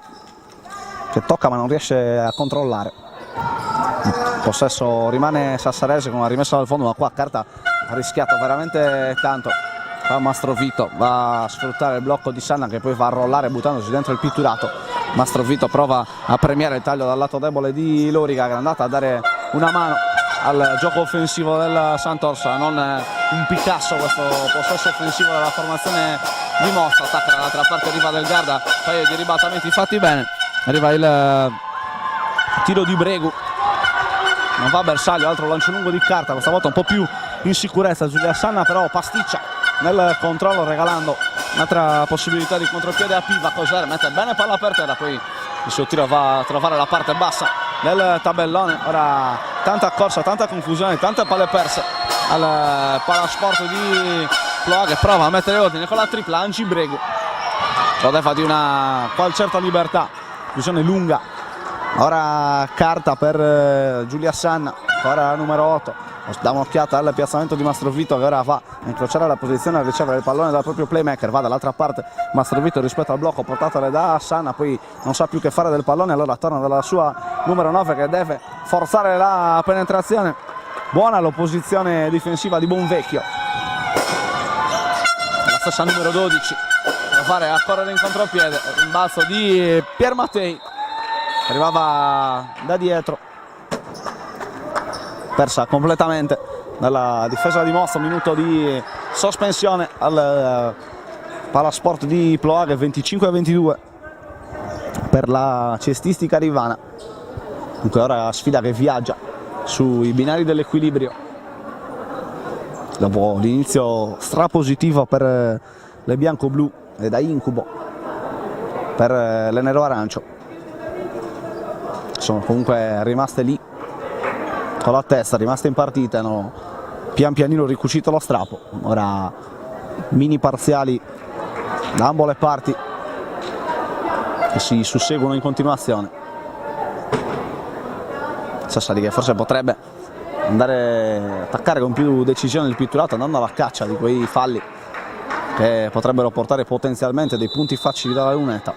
che tocca ma non riesce a controllare. Il possesso rimane sassarese con una rimessa dal fondo, ma qua carta ha rischiato veramente tanto. Qua Mastrovito va a sfruttare il blocco di Sanna, che poi va a rollare buttandosi dentro il pitturato. Mastrovito prova a premiare il taglio dal lato debole di Loriga, che è andata a dare una mano al gioco offensivo del Sant'Orsola. Non un Picasso questo possesso offensivo della formazione di Mostra. Attacca dall'altra parte Riva del Garda, un paio di ribattamenti fatti bene, arriva il tiro di Bregu, non va bersaglio, altro lancio lungo di carta, questa volta un po' più in sicurezza Giulia Sanna, però pasticcia nel controllo, regalando un'altra possibilità di contropiede a Piva. Coser mette bene palla per terra, poi il suo tiro va a trovare la parte bassa del tabellone. Ora tanta corsa, tanta confusione, tante palle perse al palasport di Ploa, che prova a mettere ordine con la tripla. Angie Bregu godeva di una qual certa libertà, fusione lunga. Ora carta per Giulia Sanna, ora numero 8. Da un'occhiata al piazzamento di Mastrovito, che ora va a incrociare la posizione a ricevere il pallone dal proprio playmaker. Va dall'altra parte Mastrovito rispetto al blocco portatole da Sanna, poi non sa più che fare del pallone, allora torna dalla sua numero 9 che deve forzare la penetrazione. Buona l'opposizione difensiva di Bonvecchio, stessa numero 12 da fare a correre in contropiede. Rimbalzo di Pier Mattei, arrivava da dietro, persa completamente dalla difesa di Mozzo. Minuto di sospensione al Palasport di Ploaghe, 25-22 per la cestistica rivana. Dunque ora sfida che viaggia sui binari dell'equilibrio dopo l'inizio strapositivo per le bianco-blu e da incubo per le nero-arancio. Sono comunque rimaste lì con la testa, rimaste in partita, hanno pian pianino ricucito lo strappo. Ora mini parziali da ambo le parti che si susseguono in continuazione. Sassari che forse potrebbe andare a attaccare con più decisione il pitturato, andando alla caccia di quei falli che potrebbero portare potenzialmente dei punti facili dalla lunetta.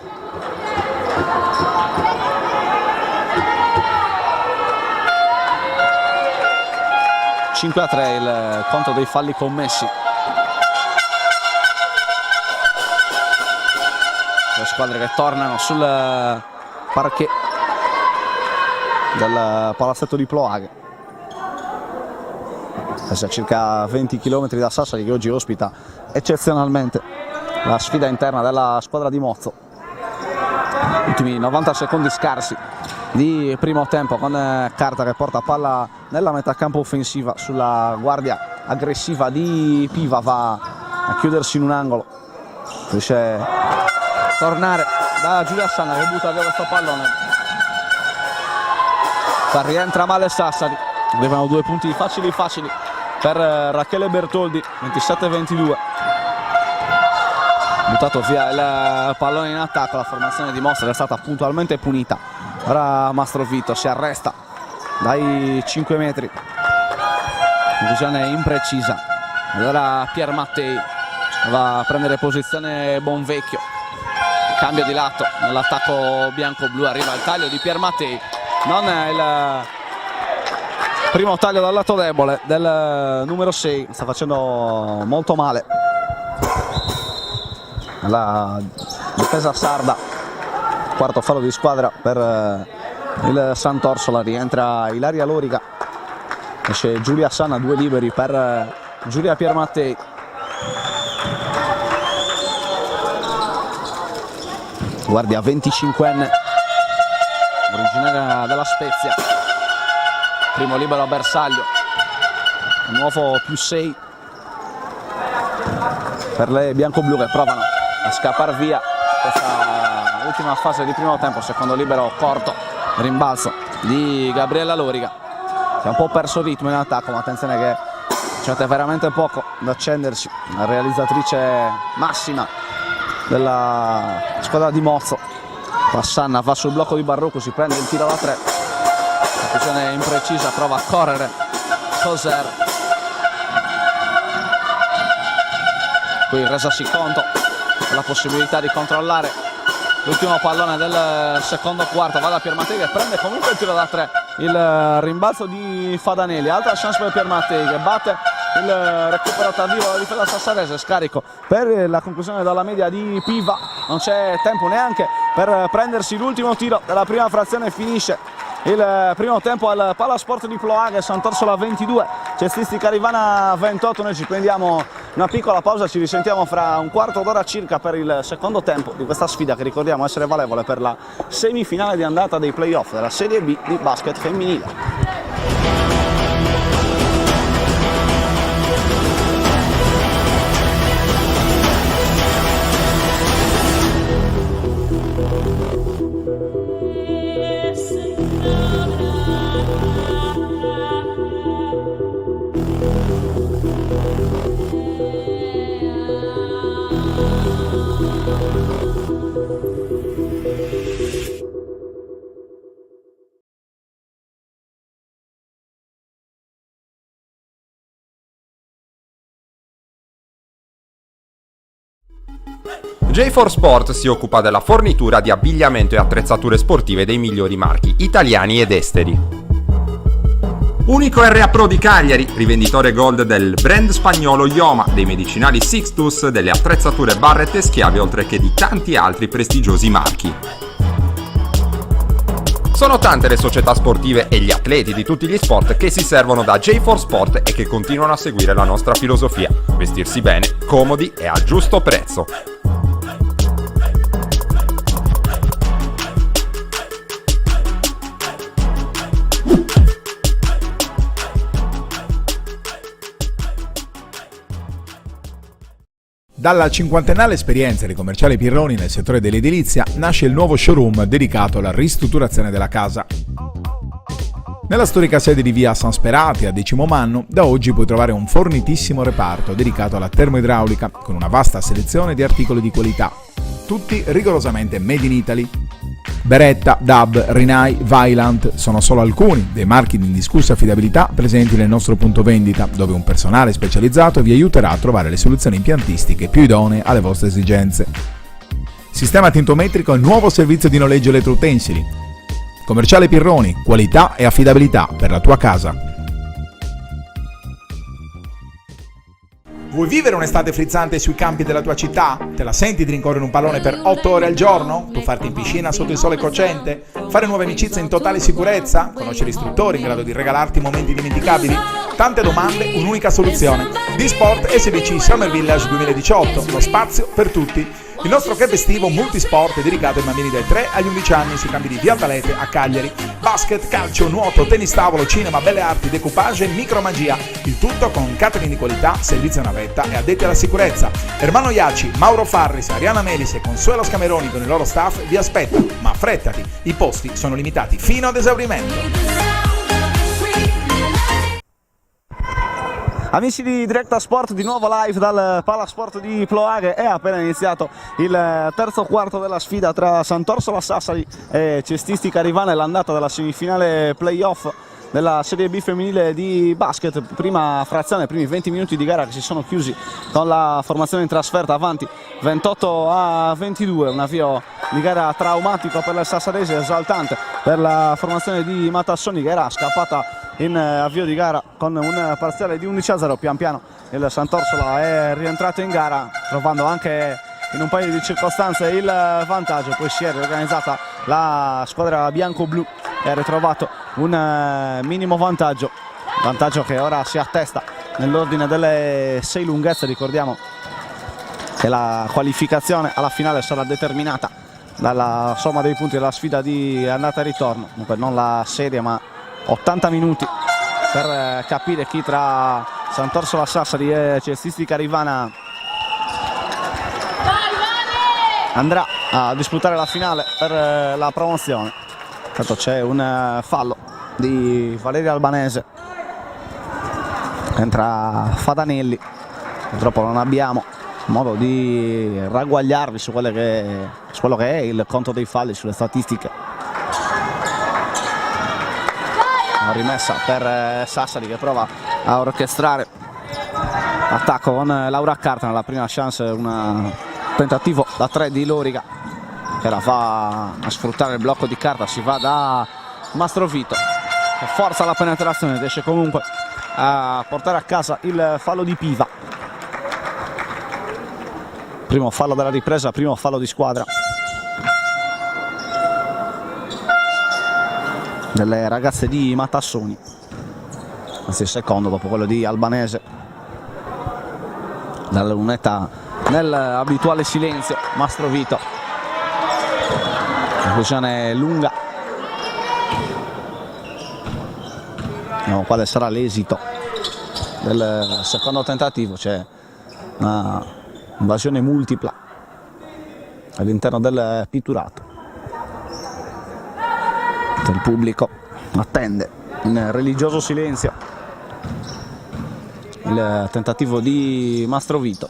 (5-3) il conto dei falli commessi. Le squadre che tornano sul parquet del palazzetto di Ploaghe. È a circa 20 km da Sassari, che oggi ospita eccezionalmente la sfida interna della squadra di Mozzo. Ultimi 90 secondi scarsi di primo tempo, con Carta che porta palla nella metà campo offensiva sulla guardia aggressiva di Piva, va a chiudersi in un angolo, riesce a tornare da Giulia Sanna che butta via questo pallone, rientra male Sassari. Avevano 2 punti facili per Rachele Bertoldi, 27-22. Buttato via il pallone in attacco, la formazione di Mostra è stata puntualmente punita. Ora Mastrovito si arresta dai 5 metri, conclusione imprecisa. Allora Pier Mattei va a prendere posizione Bonvecchio, cambio di lato nell'attacco bianco-blu, arriva il taglio di Pier Mattei, non è il primo taglio dal lato debole del numero 6, sta facendo molto male la difesa sarda. Quarto fallo di squadra per il Sant'Orsola, rientra Ilaria Loriga, esce Giulia Sanna, 2 liberi per Giulia Pier Mattei. Guardia 25enne, originaria della Spezia, primo libero a bersaglio, nuovo +6 per le bianco-blu che provano a scappare via questa ultima fase di primo tempo. Secondo libero corto, rimbalzo di Gabriella Loriga che ha un po' perso il ritmo in attacco, ma attenzione che c'è veramente poco da accendersi, la realizzatrice massima della squadra di Mozzo. Passanna va sul blocco di Barrucco, si prende il tiro da 3, conclusione imprecisa, prova a correre Coser, qui resasi conto della possibilità di controllare l'ultimo pallone del secondo quarto. Va da Pier Mattei che prende comunque il tiro da 3, il rimbalzo di Fadanelli, altra chance per Pier Mattei che batte il recupero tardivo della difesa sassarese. Scarico per la conclusione dalla media di Piva, non c'è tempo neanche per prendersi l'ultimo tiro della prima frazione. Finisce il primo tempo al Palasport di Ploaghe, Sant'Orsola 22, cestistica rivana 28. Noi ci prendiamo una piccola pausa, ci risentiamo fra un quarto d'ora circa per il secondo tempo di questa sfida che ricordiamo essere valevole per la semifinale di andata dei playoff della Serie B di basket femminile. J4 Sport si occupa della fornitura di abbigliamento e attrezzature sportive dei migliori marchi italiani ed esteri. Unico RA Pro di Cagliari, rivenditore gold del brand spagnolo Ioma, dei medicinali Sixtus, delle attrezzature Barrett e Schiavi, oltre che di tanti altri prestigiosi marchi. Sono tante le società sportive e gli atleti di tutti gli sport che si servono da J4 Sport e che continuano a seguire la nostra filosofia: vestirsi bene, comodi e a giusto prezzo. Dalla cinquantennale esperienza dei commerciali Pirroni nel settore dell'edilizia nasce il nuovo showroom dedicato alla ristrutturazione della casa. Nella storica sede di via San Sperati a Decimo Manno, da oggi puoi trovare un fornitissimo reparto dedicato alla termoidraulica con una vasta selezione di articoli di qualità, tutti rigorosamente made in Italy. Beretta, DAB, Rinnai, Vaillant sono solo alcuni dei marchi di indiscussa affidabilità presenti nel nostro punto vendita, dove un personale specializzato vi aiuterà a trovare le soluzioni impiantistiche più idonee alle vostre esigenze. Sistema tintometrico e nuovo servizio di noleggio elettroutensili. Commerciale Pirroni, qualità e affidabilità per la tua casa. Vuoi vivere un'estate frizzante sui campi della tua città? Te la senti di rincorrere un pallone per 8 ore al giorno? Tuffarti in piscina sotto il sole cocente? Fare nuove amicizie in totale sicurezza? Conoscere istruttori in grado di regalarti momenti indimenticabili? Tante domande, un'unica soluzione. D-Sport SBC Summer Village 2018, lo spazio per tutti. Il nostro camp estivo multisport è dedicato ai bambini dai 3 agli 11 anni sui campi di Via Altalete a Cagliari. Basket, calcio, nuoto, tennis tavolo, cinema, belle arti, decoupage e micromagia. Il tutto con catering di qualità, servizio navetta e addetti alla sicurezza. Ermanno Iaci, Mauro Farris, Arianna Melis e Consuelo Scameroni con il loro staff vi aspettano, ma affrettati, i posti sono limitati fino ad esaurimento. Amici di Directa Sport, di nuovo live dal Palasport di Ploaghe. È appena iniziato il terzo quarto della sfida tra Sant'Orsola Sassari e Cestistica Rivana, l'andata della semifinale playoff della Serie B femminile di basket. Prima frazione, primi 20 minuti di gara che si sono chiusi con la formazione in trasferta avanti 28-22, un avvio di gara traumatico per le sassaresi, esaltante per la formazione di Matassoni che era scappata in avvio di gara con un parziale di 11-0. Pian piano il Sant'Orsola è rientrato in gara trovando anche in un paio di circostanze il vantaggio, poi si è riorganizzata la squadra bianco-blu e ha ritrovato un minimo vantaggio che ora si attesta nell'ordine delle 6 lunghezze. Ricordiamo che la qualificazione alla finale sarà determinata dalla somma dei punti della sfida di andata e ritorno, dunque non la serie ma 80 minuti per capire chi tra Sant'Orsola Sassari e Cestistica Rivana andrà a disputare la finale per la promozione. Intanto c'è un fallo di Valeria Albanese, entra Fadanelli, purtroppo non abbiamo modo di ragguagliarvi su quello che è il conto dei falli sulle statistiche. Una rimessa per Sassari che prova a orchestrare attacco con Laura Cartana, la prima chance, un tentativo da 3 di Loriga che la fa a sfruttare il blocco di carta, si va da Mastrovito che forza la penetrazione, riesce comunque a portare a casa il fallo di Piva. Primo fallo della ripresa, primo fallo di squadra delle ragazze di Matassoni, anzi il secondo dopo quello di Albanese. Dalla lunetta nell'abituale silenzio Mastrovito, conclusione lunga. Vediamo quale sarà l'esito del secondo tentativo. C'è una invasione multipla all'interno del pitturato. Il pubblico attende in religioso silenzio il tentativo di Mastrovito.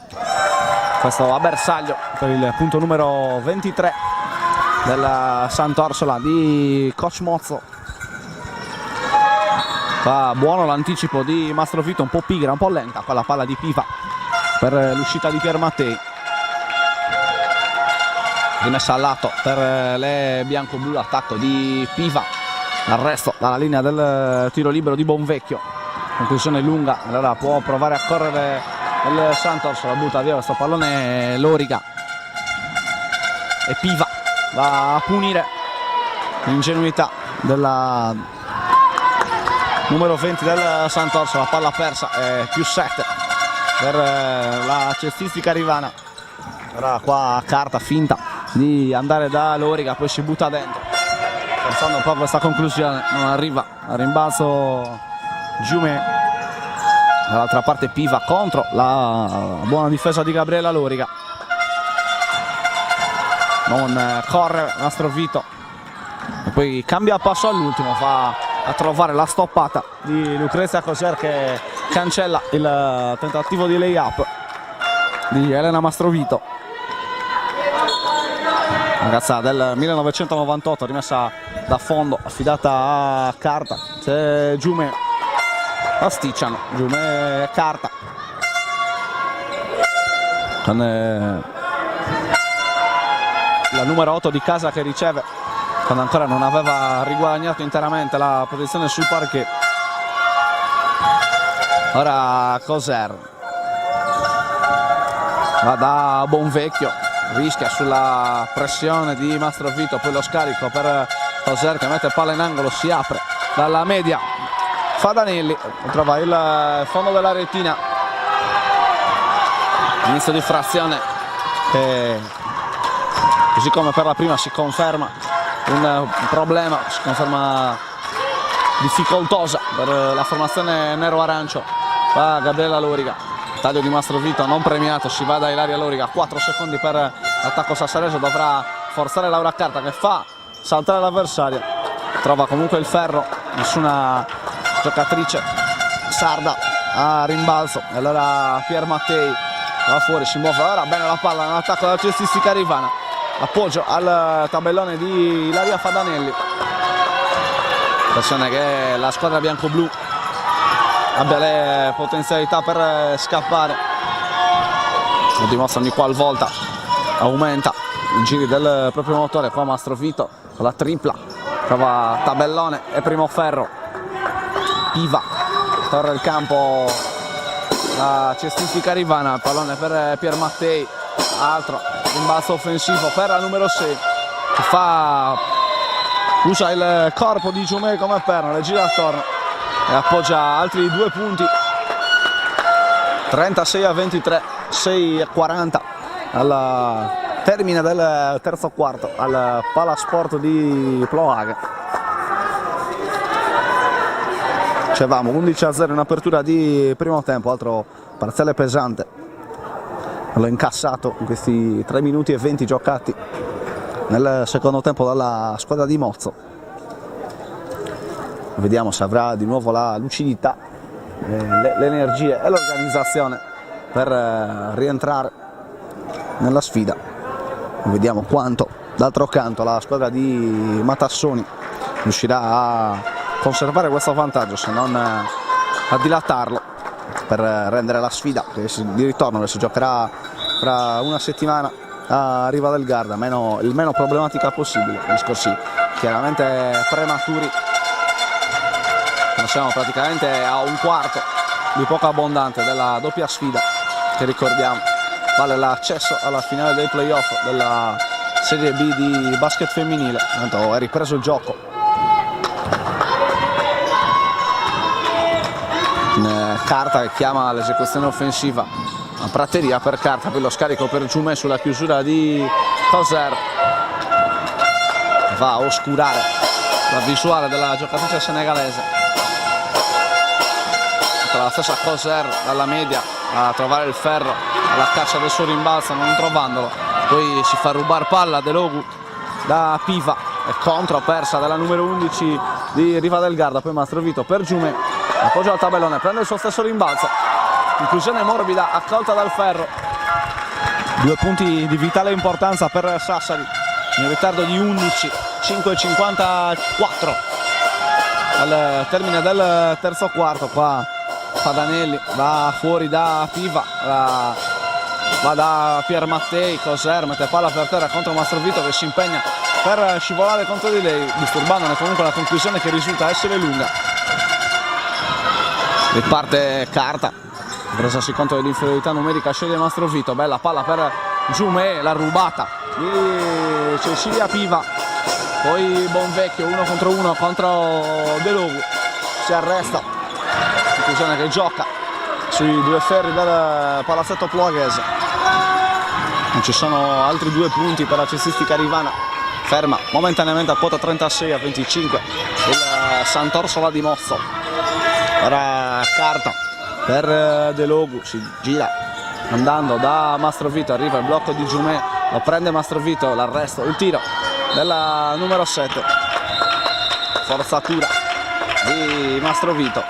Questo a bersaglio per il punto numero 23 della Sant'Orsola di Coach Mozzo. Fa buono l'anticipo di Mastrovito, un po' pigra, un po' lenta con la palla di Piva per l'uscita di Pier Mattei. Rimessa al lato per le bianco-blu, l'attacco di Piva Arresto dalla linea del tiro libero di Bonvecchio, conclusione lunga, allora può provare a correre il Santos, la butta via questo pallone Loriga e Piva va a punire l'ingenuità della numero 20 del Santos, la palla persa e più 7 per la cestistica rivana. Ora qua Carta finta di andare da Loriga, poi si butta dentro pensando un po' a questa conclusione, non arriva al rimbalzo Giume, dall'altra parte Piva contro la buona difesa di Gabriela Loriga, non corre Mastrovito e poi cambia passo all'ultimo, va a trovare la stoppata di Lucrezia Coser che cancella il tentativo di lay-up di Elena Mastrovito, ragazza del 1998 rimessa da fondo, affidata a Carta. C'è Giume, pasticciano Giume e Carta con la numero 8 di casa che riceve quando ancora non aveva riguadagnato interamente la posizione sul parquet. Ora Coser va da Bonvecchio, rischia sulla pressione di Mastrovito, poi lo scarico per Coser che mette palla in angolo, si apre dalla media Fadanelli, trova il fondo della retina, inizio di frazione che così come per la prima si conferma un problema, si conferma difficoltosa per la formazione nero-arancio. Va Gabriela Loriga, taglio di Mastrovito non premiato, si va da Ilaria Loriga, 4 secondi per l'attacco sassarese, dovrà forzare Laura Carta che fa saltare l'avversario, trova comunque il ferro, nessuna giocatrice sarda a rimbalzo e allora Pier Mattei va fuori, si muove ora bene la palla nell'attacco della cestistica rivana, appoggio al tabellone di Ilaria Fadanelli, impressione che la squadra bianco-blu abbia le potenzialità per scappare, lo dimostra ogni qualvolta aumenta i giri del proprio motore. Qua Mastrovito con la tripla, trova tabellone e primo ferro, Piva torna il campo la cestistica rivana, il pallone per Pier Mattei, altro rimbalzo offensivo per la numero 6 che usa il corpo di Giumè come perno, le gira attorno e appoggia altri 2 punti, 36-23, 6-40 al termine del terzo quarto al Palasport di Ploaghe. Dicevamo 11-0 in apertura di primo tempo, altro parziale pesante l'ho incassato in questi 3 minuti e 20 giocati nel secondo tempo dalla squadra di Mozzo. Vediamo se avrà di nuovo la lucidità, le energie e l'organizzazione per rientrare nella sfida. Vediamo quanto d'altro canto la squadra di Matassoni riuscirà a conservare questo vantaggio, se non a dilatarlo, per rendere la sfida di ritorno che si giocherà fra una settimana a Riva del Garda il meno problematica possibile. Discorsi chiaramente prematuri, siamo praticamente a un quarto di poco abbondante della doppia sfida che, ricordiamo, vale l'accesso alla finale dei playoff della Serie B di basket femminile. Intanto è ripreso il gioco, Carta che chiama l'esecuzione offensiva a prateria per Carta, poi lo scarico per Giumè sulla chiusura di Coser, va a oscurare la visuale della giocatrice senegalese. La stessa Coser dalla media a trovare il ferro alla caccia del suo rimbalzo, non trovandolo, poi si fa rubare palla Delogu da Piva e contro persa dalla numero 11 di Riva del Garda. Poi Mastrovito per Giumè, appoggia al tabellone, prende il suo stesso rimbalzo, inclusione morbida accolta dal ferro, 2 punti di vitale importanza per Sassari in ritardo di 11, 5:54 al termine del terzo quarto. Qua Fadanelli va fuori da Piva, va da Pier Mattei, Coser mette palla per terra contro Mastrovito che si impegna per scivolare contro di lei, disturbandone comunque la conclusione che risulta essere lunga. Riparte Carta, presasi conto dell'inferiorità numerica, sceglie Mastrovito, bella palla per Giumè, la rubata di Cecilia Piva, poi Bonvecchio 1 contro De Logu, si arresta, conclusione che gioca sui due ferri del palazzetto ploaghese. Non ci sono altri 2 punti per la cestistica rivana, ferma momentaneamente a quota 36-25 il Sant'Orsola di Mozzo. Ora Carta per De Logu, si gira andando da Mastrovito, arriva il blocco di Giumè, lo prende Mastrovito, l'arresto, il tiro della numero 7, forzatura di Mastrovito.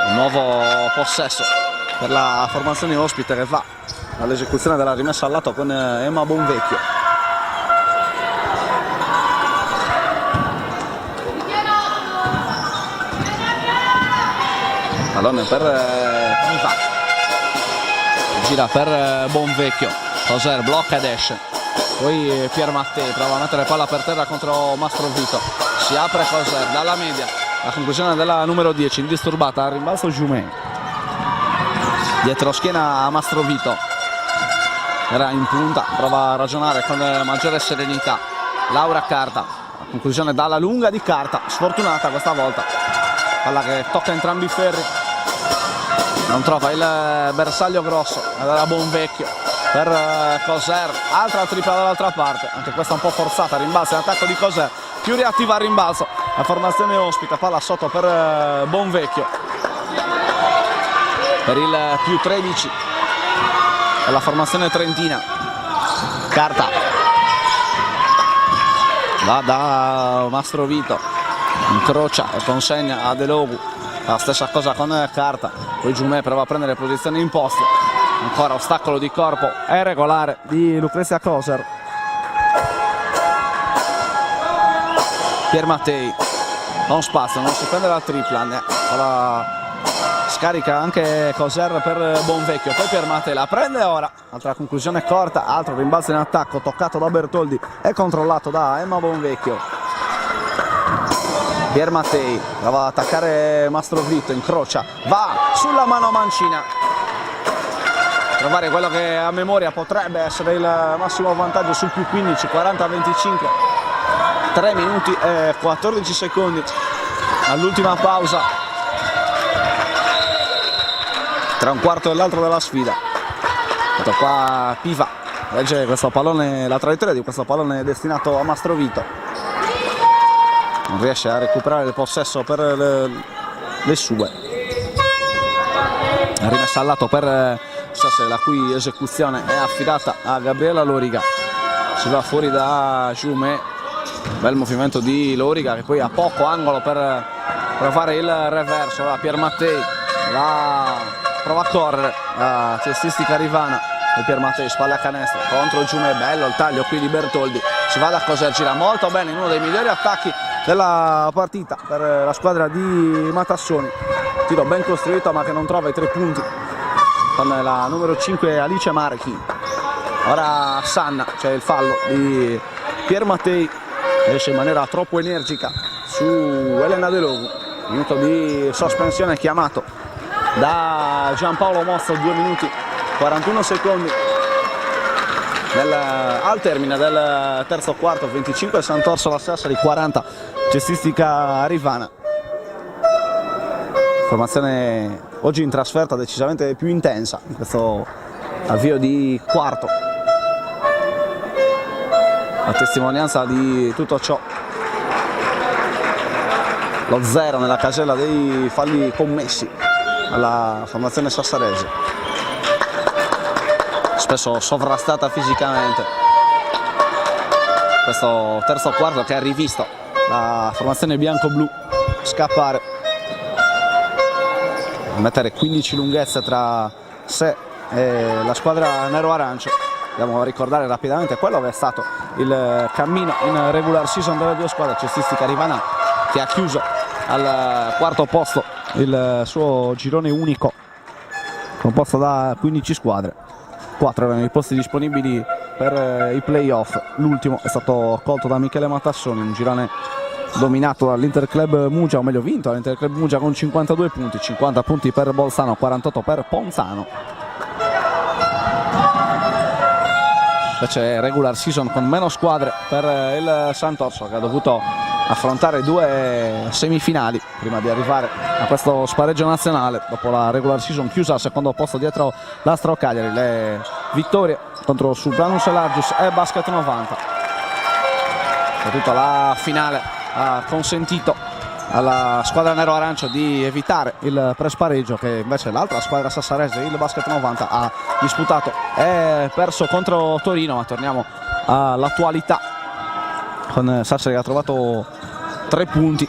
Un nuovo possesso per la formazione ospite che va all'esecuzione della rimessa al lato con Emma Bonvecchio. Pallone per Piva, gira per Bonvecchio, Coser blocca ed esce, poi Pier Mattei prova a mettere palla per terra contro Mastrovito, si apre Coser dalla media, la conclusione della numero 10 indisturbata, al rimbalzo Giumè, dietro schiena a Mastrovito, era in punta, prova a ragionare con maggiore serenità Laura Carta, la conclusione dalla lunga di Carta, sfortunata questa volta, palla che tocca entrambi i ferri, non trova il bersaglio grosso, era Bonvecchio per Coser, altra tripla dall'altra parte, anche questa un po' forzata, rimbalzo in attacco di Coser, più reattiva al rimbalzo, la formazione ospita, palla sotto per Bonvecchio, per il più 13 della formazione trentina. Carta va da Mastrovito, incrocia e consegna a De Logu, la stessa cosa con Carta, poi Giumè prova a prendere posizione in posto, ancora ostacolo di corpo, è regolare di Lucrezia Coser. Pier Mattei, non spazio, non si prende la tripla, scarica anche Coser per Bonvecchio, poi Pier Mattei la prende ora, altra conclusione corta, altro rimbalzo in attacco, toccato da Bertoldi e controllato da Emma Bonvecchio. Pier Mattei prova ad attaccare Mastrovito, incrocia, va sulla mano mancina, trovare quello che a memoria potrebbe essere il massimo vantaggio sul più 15, 40-25, 3 minuti e 14 secondi all'ultima pausa tra un quarto e l'altro della sfida. Ecco qua Piva legge questo pallone, la traiettoria di questo pallone destinato a Mastrovito, non riesce a recuperare il possesso per le sue, rimessa al lato per Sassè, la cui esecuzione è affidata a Gabriella Loriga, si va fuori da Giumè, bel movimento di Loriga che poi ha poco angolo per provare il reverso, la Pier Mattei prova a correre, la cestistica rivana e Pier Mattei spalla a canestro contro Giumè, bello il taglio qui di Bertoldi, si va da Coser, gira molto bene in uno dei migliori attacchi della partita per la squadra di Matassoni, tiro ben costruito ma che non trova i 3 punti con la numero 5 Alice Marchi. Ora Sanna, c'è il fallo di Pier Mattei, esce in maniera troppo energica su Elena De Logu, minuto di sospensione chiamato da Giampaolo Mozzo, 2 minuti 41 secondi al termine del terzo quarto, 25 Sant'Orsola Sassari, 40 cestistica rivana. Formazione oggi in trasferta decisamente più intensa in questo avvio di quarto, a testimonianza di tutto ciò lo 0 nella casella dei falli commessi alla formazione sassarese, spesso sovrastata fisicamente. Questo terzo quarto che ha rivisto la formazione bianco-blu scappare, mettere 15 lunghezze tra sé e la squadra nero-arancio. Andiamo a ricordare rapidamente quello che è stato il cammino in regular season delle due squadre, cestistica rivana che ha chiuso al quarto posto il suo girone unico, composto da 15 squadre. 4 erano i posti disponibili per i playoff. L'ultimo è stato colto da Michele Matassoni, un girone dominato dall'Interclub Muggia, o meglio vinto dall'Interclub Muggia con 52 punti, 50 punti per Bolzano, 48 per Ponzano. Invece regular season con meno squadre per il Sant'Orsola, che ha dovuto affrontare 2 semifinali prima di arrivare a questo spareggio nazionale dopo la regular season chiusa al secondo posto dietro l'Astro Cagliari. Le vittorie contro Suplanus e Largius e Basket 90. Soprattutto la finale ha consentito alla squadra nero-arancio di evitare il pre-spareggio che invece l'altra squadra sassarese, il Basket 90, ha disputato e perso contro Torino. Ma torniamo all'attualità, con Sassari che ha trovato 3 punti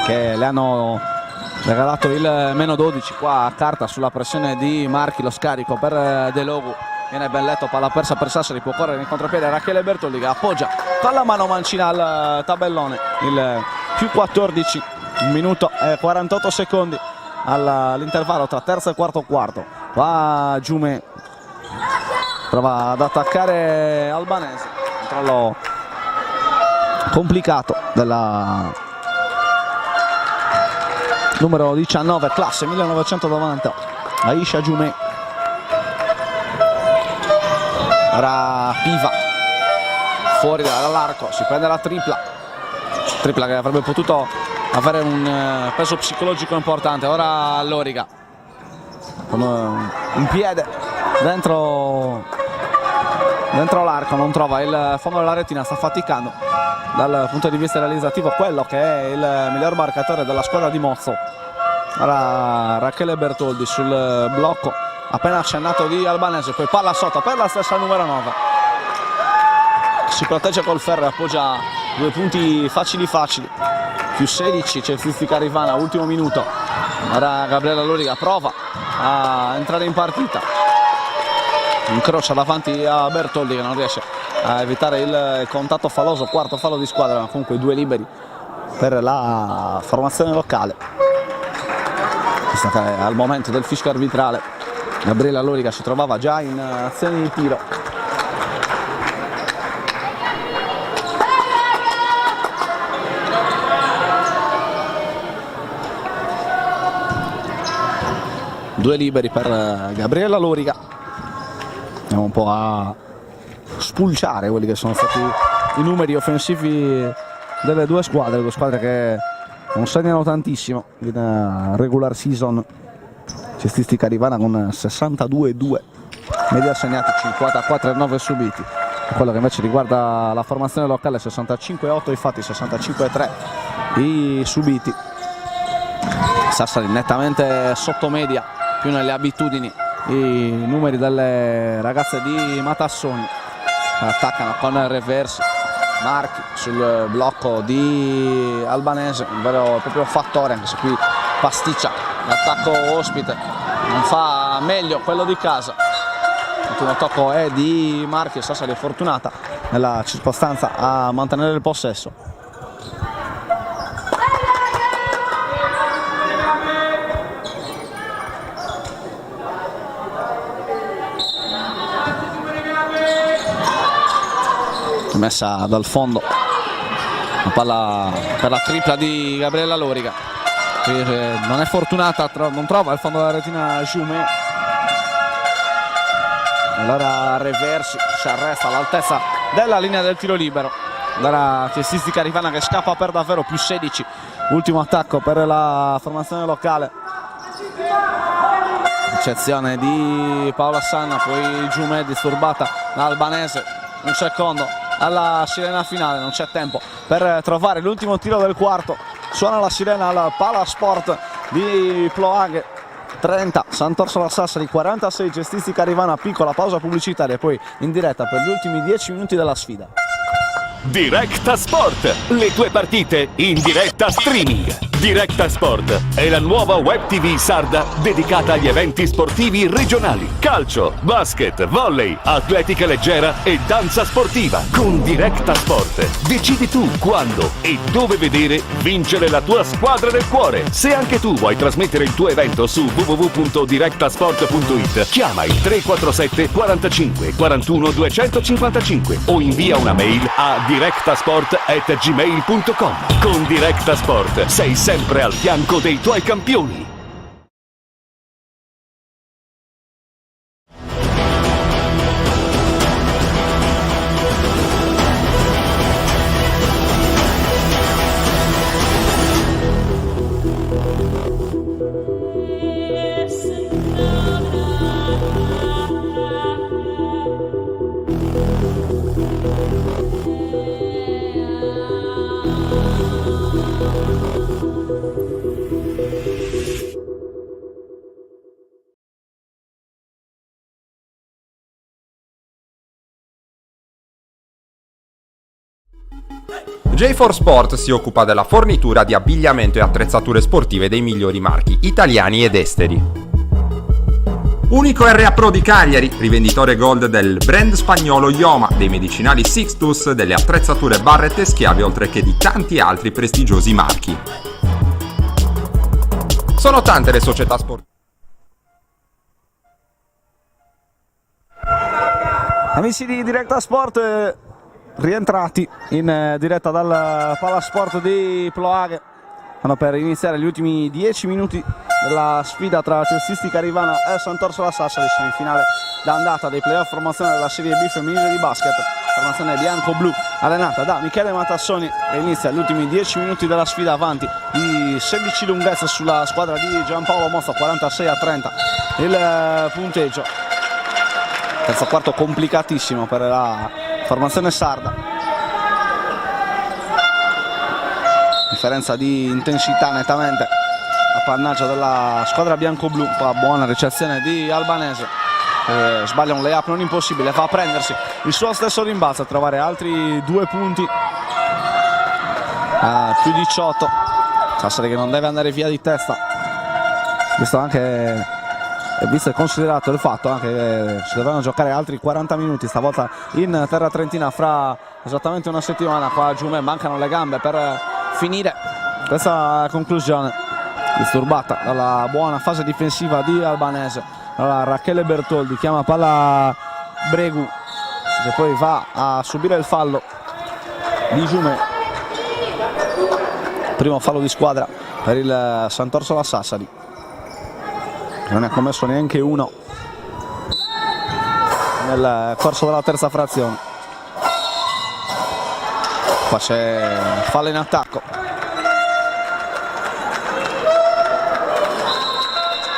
che le hanno regalato il meno 12 qua a carta sulla pressione di Marchi. Lo scarico per De Logu, viene ben letto, palla persa per Sassari, può correre in contropiede Rachele Bertoldi che appoggia con la mano mancina al tabellone. Il più 14, 1 minuto e 48 secondi all'intervallo tra terzo e quarto. Va Giume, prova ad attaccare Albanese, controllo complicato della numero 19, classe 1990, Aisha Giume. Ora Piva fuori dall'arco, si prende la tripla che avrebbe potuto avere un peso psicologico importante. Ora Loriga con un piede dentro l'arco, non trova il fondo della retina, sta faticando dal punto di vista realizzativo quello che è il miglior marcatore della squadra di Mozzo. Ora Rachele Bertoldi sul blocco appena accennato di Albanese, poi palla sotto per la stessa numero 9, si protegge col ferro e appoggia 2 punti facili, più 16 cestistica Rivana, ultimo minuto. Ora Gabriella Loriga prova a entrare in partita, incrocia davanti a Bertoldi che non riesce a evitare il contatto falloso, quarto fallo di squadra, ma comunque 2 liberi per la formazione locale. Al momento del fischio arbitrale Gabriella Loriga si trovava già in azione di tiro. Due liberi per Gabriella Loriga. Andiamo un po' a spulciare quelli che sono stati i numeri offensivi delle due squadre che non segnano tantissimo in regular season. Cestistica Rivana con 62-2, media segnati, 54-9 subiti. Quello che invece riguarda la formazione locale, 65-8 i fatti, 65-3 i subiti. Sassari nettamente sotto media, più nelle abitudini, i numeri delle ragazze di Matassoni. Attaccano con reversi, Marchi sul blocco di Albanese, un vero e proprio fattore, anche se qui pasticcia l'attacco ospite, non fa meglio quello di casa. L'ultimo tocco è di Marchi, Sassari è fortunata nella circostanza a mantenere il possesso. Messa dal fondo la palla per la tripla di Gabriella Loriga, che non è fortunata, non trova il fondo della retina Giume. Allora reversi, si arresta all'altezza della linea del tiro libero. Allora cestistica Rivana che scappa per davvero, più 16, ultimo attacco per la formazione locale. Eccezione di Paola Sanna, poi Giume disturbata da Albanese. Un secondo alla sirena finale, non c'è tempo per trovare l'ultimo tiro del quarto. Suona la sirena al Palasport di Ploaghe. 30 Sant'Orsola Sassari, 46 Cestistica Rivana. Piccola pausa pubblicitaria e poi in diretta per gli ultimi 10 minuti della sfida. Directa Sport, le tue partite in diretta streaming. Directa Sport è la nuova web TV sarda dedicata agli eventi sportivi regionali. Calcio, basket, volley, atletica leggera e danza sportiva. Con Directa Sport decidi tu quando e dove vedere vincere la tua squadra del cuore. Se anche tu vuoi trasmettere il tuo evento su www.directasport.it, chiama il 347 45 41 255 o invia una mail a directasport@gmail.com. Con Directa Sport sei sempre al fianco dei tuoi campioni. J4 Sport si occupa della fornitura di abbigliamento e attrezzature sportive dei migliori marchi italiani ed esteri. Unico RA Pro di Cagliari, rivenditore gold del brand spagnolo Ioma, dei medicinali Sixtus, delle attrezzature Barrett e Schiavi, oltre che di tanti altri prestigiosi marchi. Sono tante le società sportive. Amici di Directa Sport, rientrati in diretta dal Palasport di Ploaghe. Stanno per iniziare gli ultimi 10 minuti della sfida tra Cestistica Rivana e Sant'Orsola Sassari, semifinale d'andata dei playoff, formazione della Serie B femminile di basket, formazione bianco-blu allenata da Michele Matassoni, e inizia gli ultimi 10 minuti della sfida avanti di 16 lunghezze sulla squadra di Giampaolo Mozza, 46-30 il punteggio. Terzo quarto complicatissimo per la formazione sarda, differenza di intensità nettamente appannaggio della squadra bianco-blu. Qua buona ricezione di Albanese, sbaglia un layup non impossibile, fa prendersi il suo stesso rimbalzo a trovare altri 2 punti a più 18. Sassari che non deve andare via di testa, visto anche e visto e considerato il fatto anche che si dovranno giocare altri 40 minuti stavolta in terra trentina fra esattamente una settimana. Qua a Giume mancano le gambe per finire questa conclusione, disturbata dalla buona fase difensiva di Albanese. Allora Rachele Bertoldi chiama palla Bregu, che poi va a subire il fallo di Giume, primo fallo di squadra per il Sant'Orsola Sassari, non ne ha commesso neanche uno nel corso della terza frazione. Qua c'è fallo in attacco,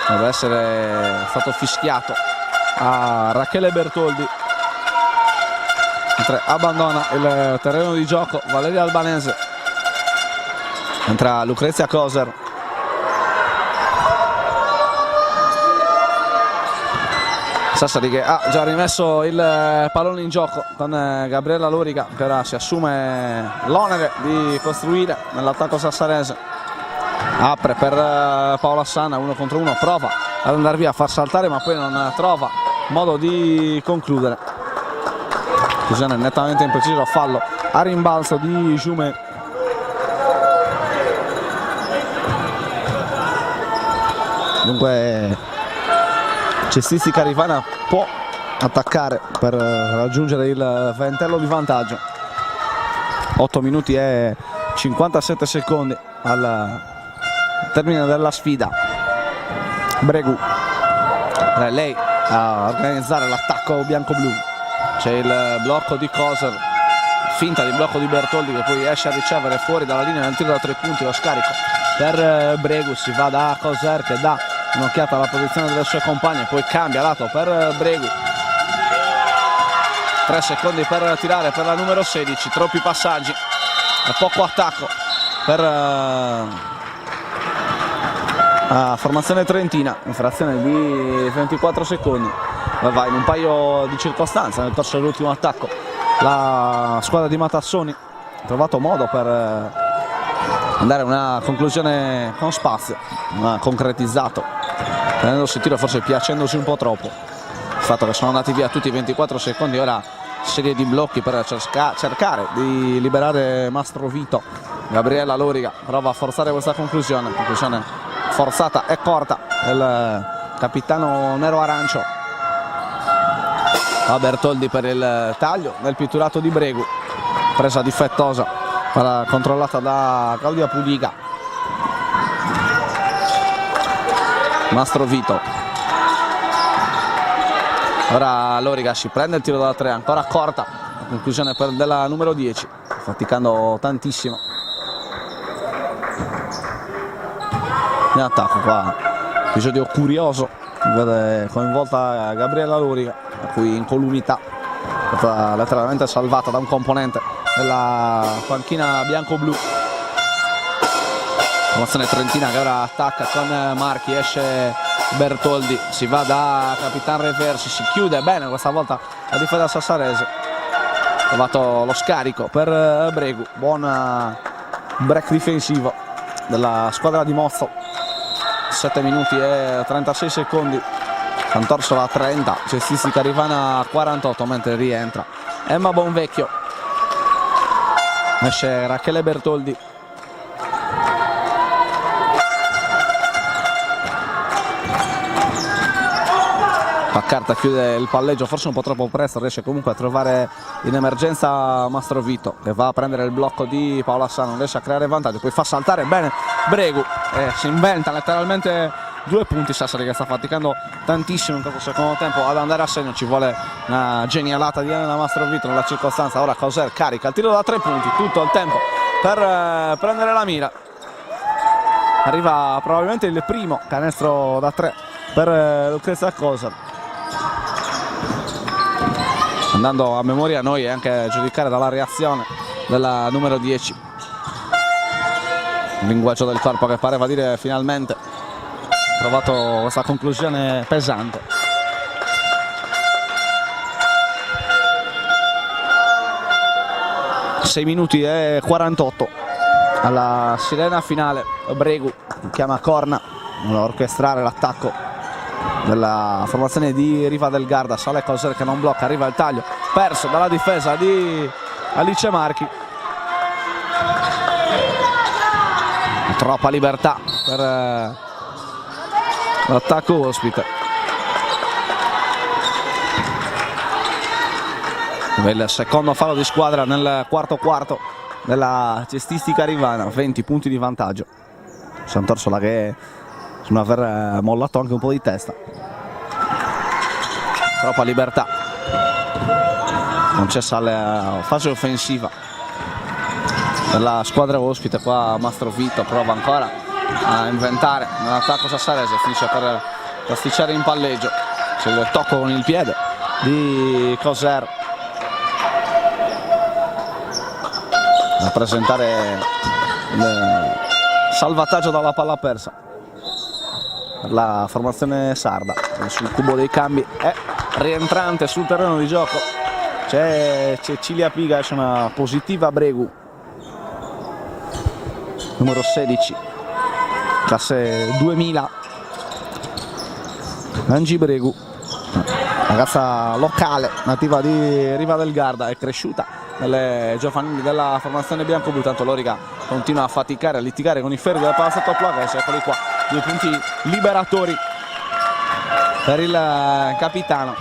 deve essere stato fischiato a Rachele Bertoldi, mentre abbandona il terreno di gioco Valeria Albanese. Entra Lucrezia Coser. Sassari che ha già rimesso il pallone in gioco con Gabriella Loriga, che ora si assume l'onere di costruire nell'attacco sassarese. Apre per Paola Sanna, 1 contro 1, prova ad andare via, a far saltare, ma poi non trova modo di concludere. Conclusione nettamente imprecisa, fallo a rimbalzo di Giume. Dunque Cestistica Rivana può attaccare per raggiungere il ventello di vantaggio. 8 minuti e 57 secondi al termine della sfida. Bregu, lei a organizzare l'attacco bianco-blu. C'è il blocco di Coser, finta di blocco di Bertoldi, che poi esce a ricevere fuori dalla linea del tiro da 3 punti. Lo scarico per Bregu, si va da Coser che dà un'occhiata alla posizione delle sue compagne, poi cambia lato per Bregu. 3 secondi per tirare per la numero 16, troppi passaggi e poco attacco per formazione trentina, in frazione di 24 secondi. Va in un paio di circostanze nel corso dell'ultimo attacco la squadra di Matassoni ha trovato modo per andare a una conclusione con spazio, ma concretizzato, prendendosi il tiro, forse piacendosi un po' troppo il fatto che sono andati via tutti i 24 secondi. Ora serie di blocchi per cercare di liberare Mastrovito. Gabriella Loriga prova a forzare questa conclusione forzata e corta del capitano nero-arancio. Va Bertoldi per il taglio nel pitturato di Bregu, presa difettosa, controllata da Claudia Pudiga. Mastrovito, ora Loriga si prende il tiro da 3, ancora corta, la conclusione della numero 10, faticando tantissimo in attacco. Qua episodio curioso, vede coinvolta Gabriella Loriga, a cui incolumità è stata letteralmente salvata da un componente della panchina bianco-blu. Formazione trentina che ora attacca con Marchi, esce Bertoldi, si va da Capitan Reversi, si chiude bene questa volta la difesa sassarese. Trovato lo scarico per Bregu, buon break difensivo della squadra di Mozzo. 7 minuti e 36 secondi, Sant'Orsola 30, cestistica Rivana 48, mentre rientra Emma Bonvecchio, esce Rachele Bertoldi. Paccarta chiude il palleggio, forse un po' troppo presto, riesce comunque a trovare in emergenza Mastrovito, che va a prendere il blocco di Paola Sano, non riesce a creare vantaggio, poi fa saltare bene Bregu e si inventa letteralmente 2 punti. Sassari che sta faticando tantissimo in questo secondo tempo ad andare a segno, ci vuole una genialata di Elena Mastrovito nella circostanza. Ora Coser carica il tiro da 3 punti, tutto il tempo per prendere la mira. Arriva probabilmente il primo canestro da 3 per Lucrezia Coser. Andando a memoria noi, e anche a giudicare dalla reazione della numero 10, il linguaggio del corpo che pareva dire finalmente trovato questa conclusione pesante. Sei minuti e 48 alla sirena finale. Bregu chiama corna, vuole orchestrare l'attacco della formazione di Riva del Garda. Sale Coser che non blocca, arriva il taglio perso dalla difesa di Alice Marchi. Troppa libertà per l'attacco ospite. Il secondo fallo di squadra nel quarto della cestistica rivana, 20 punti di vantaggio. Sant'Orsola che sembra aver mollato anche un po' di testa. Troppa libertà, non c'è alla fase offensiva per la squadra ospite. Qua Mastrovito prova ancora a inventare nell'attacco sassarese, finisce per pasticciare in palleggio. C'è il tocco con il piede di Coser a presentare il salvataggio dalla palla persa per la formazione sarda. Sul cubo dei cambi è rientrante sul terreno di gioco, c'è Cecilia Piga, c'è una positiva Bregu, numero 16, classe 2000, Angie Bregu, ragazza locale, nativa di Riva del Garda, è cresciuta nelle giovanili della formazione bianco-blu. Tanto Loriga continua a faticare, a litigare con i ferri della palazzetto Plaghese. Eccoli qua, 2 punti liberatori per il capitano.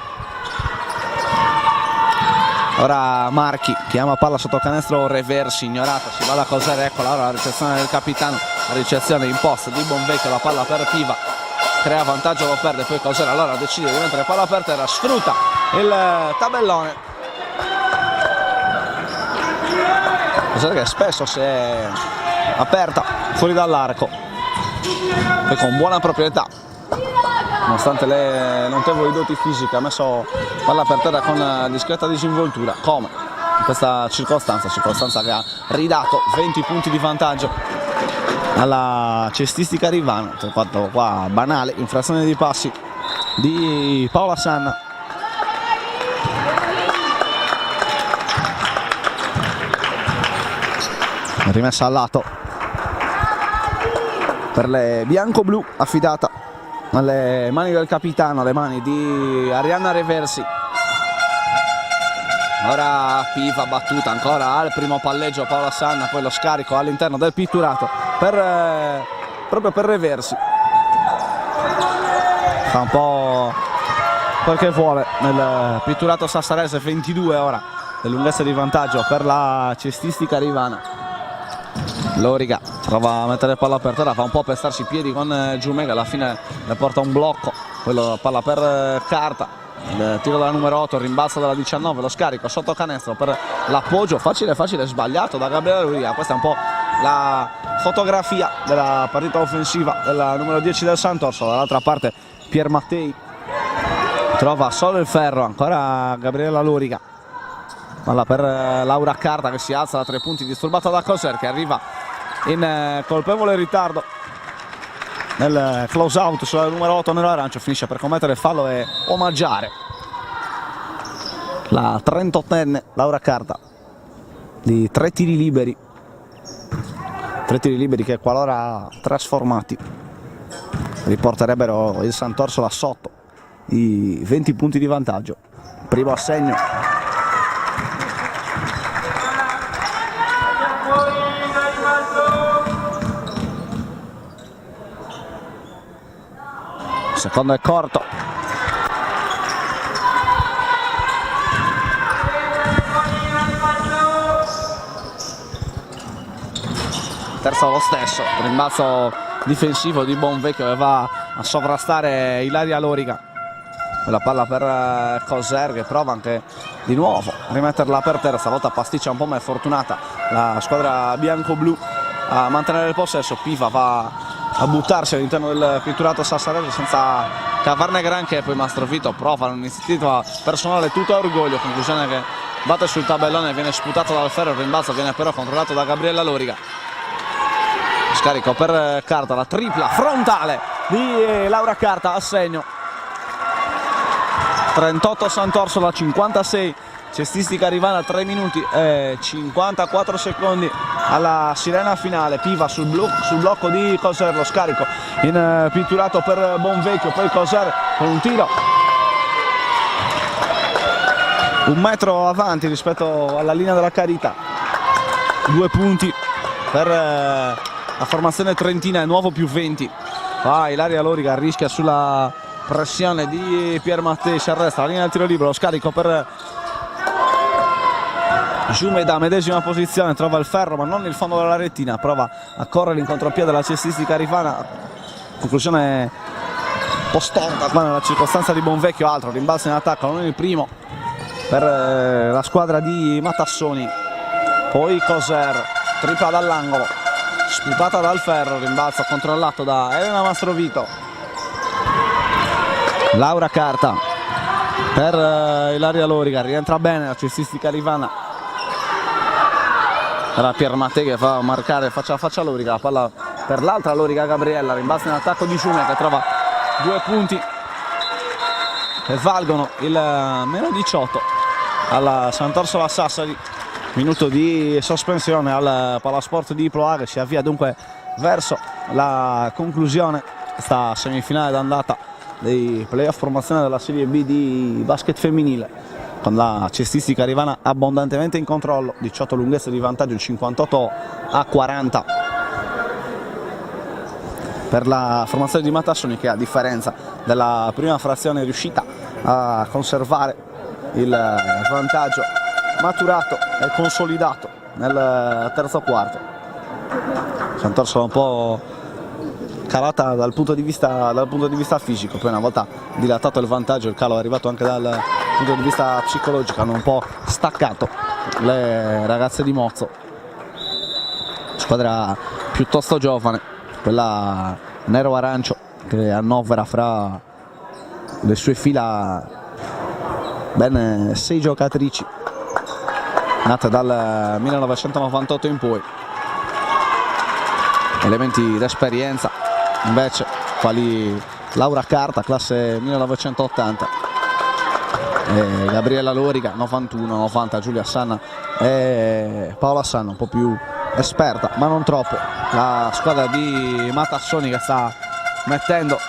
Ora Marchi chiama palla sotto canestro, Reversi ignorata, si va da Coser, eccola ora la ricezione del capitano, la ricezione imposta di Bonvecchio, la palla per Piva, crea vantaggio, lo perde, poi Coser allora decide di mettere palla per terra, sfrutta il tabellone. Coser che spesso si è aperta fuori dall'arco e con buona proprietà, nonostante le notevoli doti fisiche, ha messo palla per terra con discreta disinvoltura, come in questa circostanza che ha ridato 20 punti di vantaggio alla cestistica rivana. Fatto qua banale, infrazione di passi di Paola Sanna. Rimessa al lato per le bianco-blu, affidata alle mani del capitano, alle mani di Arianna Reversi. Ora Piva battuta ancora al primo palleggio Paola Sanna, poi lo scarico all'interno del pitturato proprio per Reversi. Fa un po' quel che vuole nel pitturato sassarese, 22 ora le lunghezze di vantaggio per la cestistica rivana. Loriga prova a mettere palla per terra, fa un po' pestarsi i piedi con Giumega, alla fine le porta un blocco, quello palla per Carta. Il tiro della numero 8, rimbalzo della 19, lo scarico sotto canestro per l'appoggio facile sbagliato da Gabriele Loriga. Questa è un po' la fotografia della partita offensiva della numero 10 del Sant'Orsola. Dall'altra parte Pier Mattei trova solo il ferro, ancora Gabriella Loriga, palla per Laura Carta che si alza da 3 punti, disturbata da Coser che arriva in colpevole ritardo nel close out sulla numero 8 nero-arancio, finisce per commettere fallo e omaggiare la 38enne Laura Carta di 3 tiri liberi che qualora trasformati riporterebbero il Sant'Orsola sotto i 20 punti di vantaggio. Primo assegno secondo è corto, terzo lo stesso, rimbalzo difensivo di Bonvecchio che va a sovrastare Ilaria Loriga. La palla per Coser che prova anche di nuovo a rimetterla per terra, stavolta pasticcia un po' ma è fortunata la squadra bianco-blu a mantenere il possesso. Piva va a buttarsi all'interno del pitturato sassarese senza cavarne granché, poi Mastrovito prova un'iniziativa personale tutta orgoglio, conclusione che batte sul tabellone, viene sputato dal ferro, il rimbalzo viene però controllato da Gabriella Loriga. Scarico per Carta, la tripla frontale di Laura Carta, assegno 38 Sant'Orsola 56 cestistica rivana, 3 minuti e 54 secondi alla sirena finale. Piva sul blocco di Coser, lo scarico in pitturato per Bonvecchio, poi Coser con un tiro 1 metro avanti rispetto alla linea della carità. 2 punti per la formazione trentina, è nuovo più 20. Ilaria Loriga rischia sulla pressione di Pier Mattei, si arresta la linea del tiro libero, lo scarico per Giumeda, medesima posizione, trova il ferro ma non il fondo della rettina, prova a correre in contropiede della cestistica rivana, conclusione un po' storta qua nella circostanza di Bonvecchio. Altro rimbalzo in attacco, non il primo per la squadra di Matassoni, poi Coser, tripla dall'angolo, sputata dal ferro, rimbalzo controllato da Elena Mastrovito. Laura Carta per Ilaria Loriga, rientra bene la cestistica rivana. Era Pier Mattei che fa marcare faccia a faccia Loriga, la palla per l'altra Loriga Gabriella, rimbalzo in attacco di Giume che trova 2 punti che valgono il meno 18 alla Sant'Orsola Sassari. Minuto di sospensione al Palasport di Ploaghe, che si avvia dunque verso la conclusione questa semifinale d'andata dei playoff promozione della Serie B di basket femminile, con la cestistica rivana abbondantemente in controllo, 18 lunghezze di vantaggio, 58-40 per la formazione di Matassoni, che a differenza della prima frazione è riuscita a conservare il vantaggio maturato e consolidato nel terzo quarto. Sant'Orsola un po' calata dal punto di vista fisico, poi una volta dilatato il vantaggio il calo è arrivato anche dal punto di vista psicologico, hanno un po' staccato le ragazze di Mozzo, squadra piuttosto giovane, quella nero-arancio, che annovera fra le sue fila ben 6 giocatrici nate dal 1998 in poi, elementi d'esperienza invece quali Laura Carta, classe 1980, e Gabriella Loriga 91, 90, Giulia Sanna e Paola Sanna un po' più esperta, ma non troppo, la squadra di Matassoni, che sta mettendo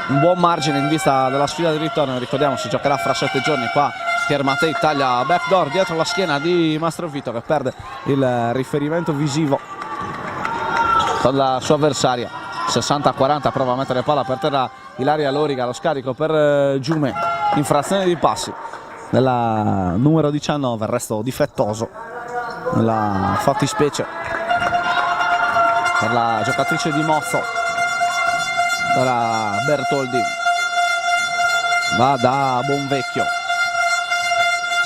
un buon margine in vista della sfida di ritorno. Ricordiamo, si giocherà fra 7 giorni. Qua Pier Mattei taglia backdoor dietro la schiena di Mastrovito, che perde il riferimento visivo con la sua avversaria. 60-40, prova a mettere palla per terra Ilaria Loriga, lo scarico per Giume, infrazione di passi della numero 19, il resto difettoso nella fattispecie per la giocatrice di Mozzo, era Bertoldi. Va da Bonvecchio,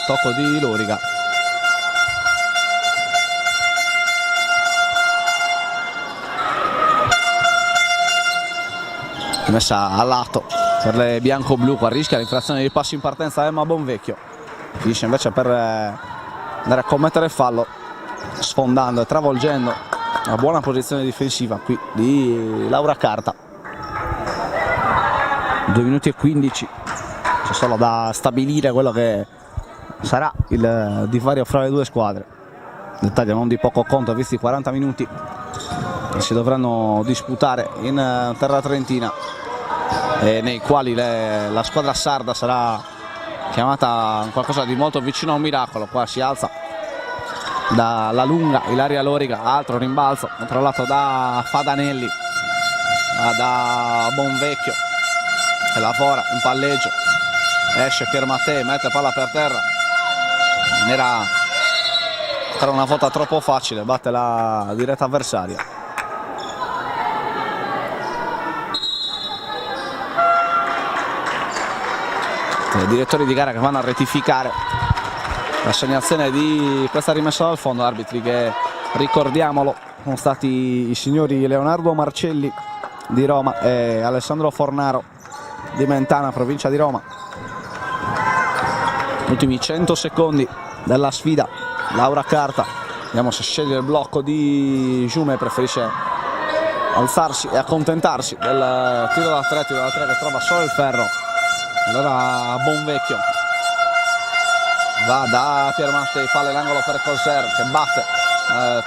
tocco di Loriga, messa a lato per le bianco-blu. Qua rischia l'infrazione di passi in partenza Emma Bonvecchio, finisce invece per andare a commettere fallo, sfondando e travolgendo una buona posizione difensiva qui di Laura Carta. 2 minuti e 15, c'è solo da stabilire quello che sarà il divario fra le due squadre. Dettaglio non di poco conto, visti i 40 minuti che si dovranno disputare in terra trentina, e nei quali la squadra sarda sarà chiamata a qualcosa di molto vicino a un miracolo. Qua si alza dalla lunga Ilaria Loriga, altro rimbalzo controllato da Fadanelli, da Bonvecchio, e lavora in palleggio, esce Pier Mattei, mette palla per terra, era una volta troppo facile, batte la diretta avversaria. I direttori di gara che vanno a rettificare l'assegnazione di questa rimessa dal fondo, arbitri che, ricordiamolo, sono stati i signori Leonardo Marcelli di Roma e Alessandro Fornaro di Mentana, provincia di Roma. Ultimi 100 secondi della sfida. Laura Carta, vediamo se sceglie il blocco di Giume, preferisce alzarsi e accontentarsi del tiro da 3 che trova solo il ferro. Allora Bonvecchio va da Pier Mattei, palla in angolo per Coser che batte,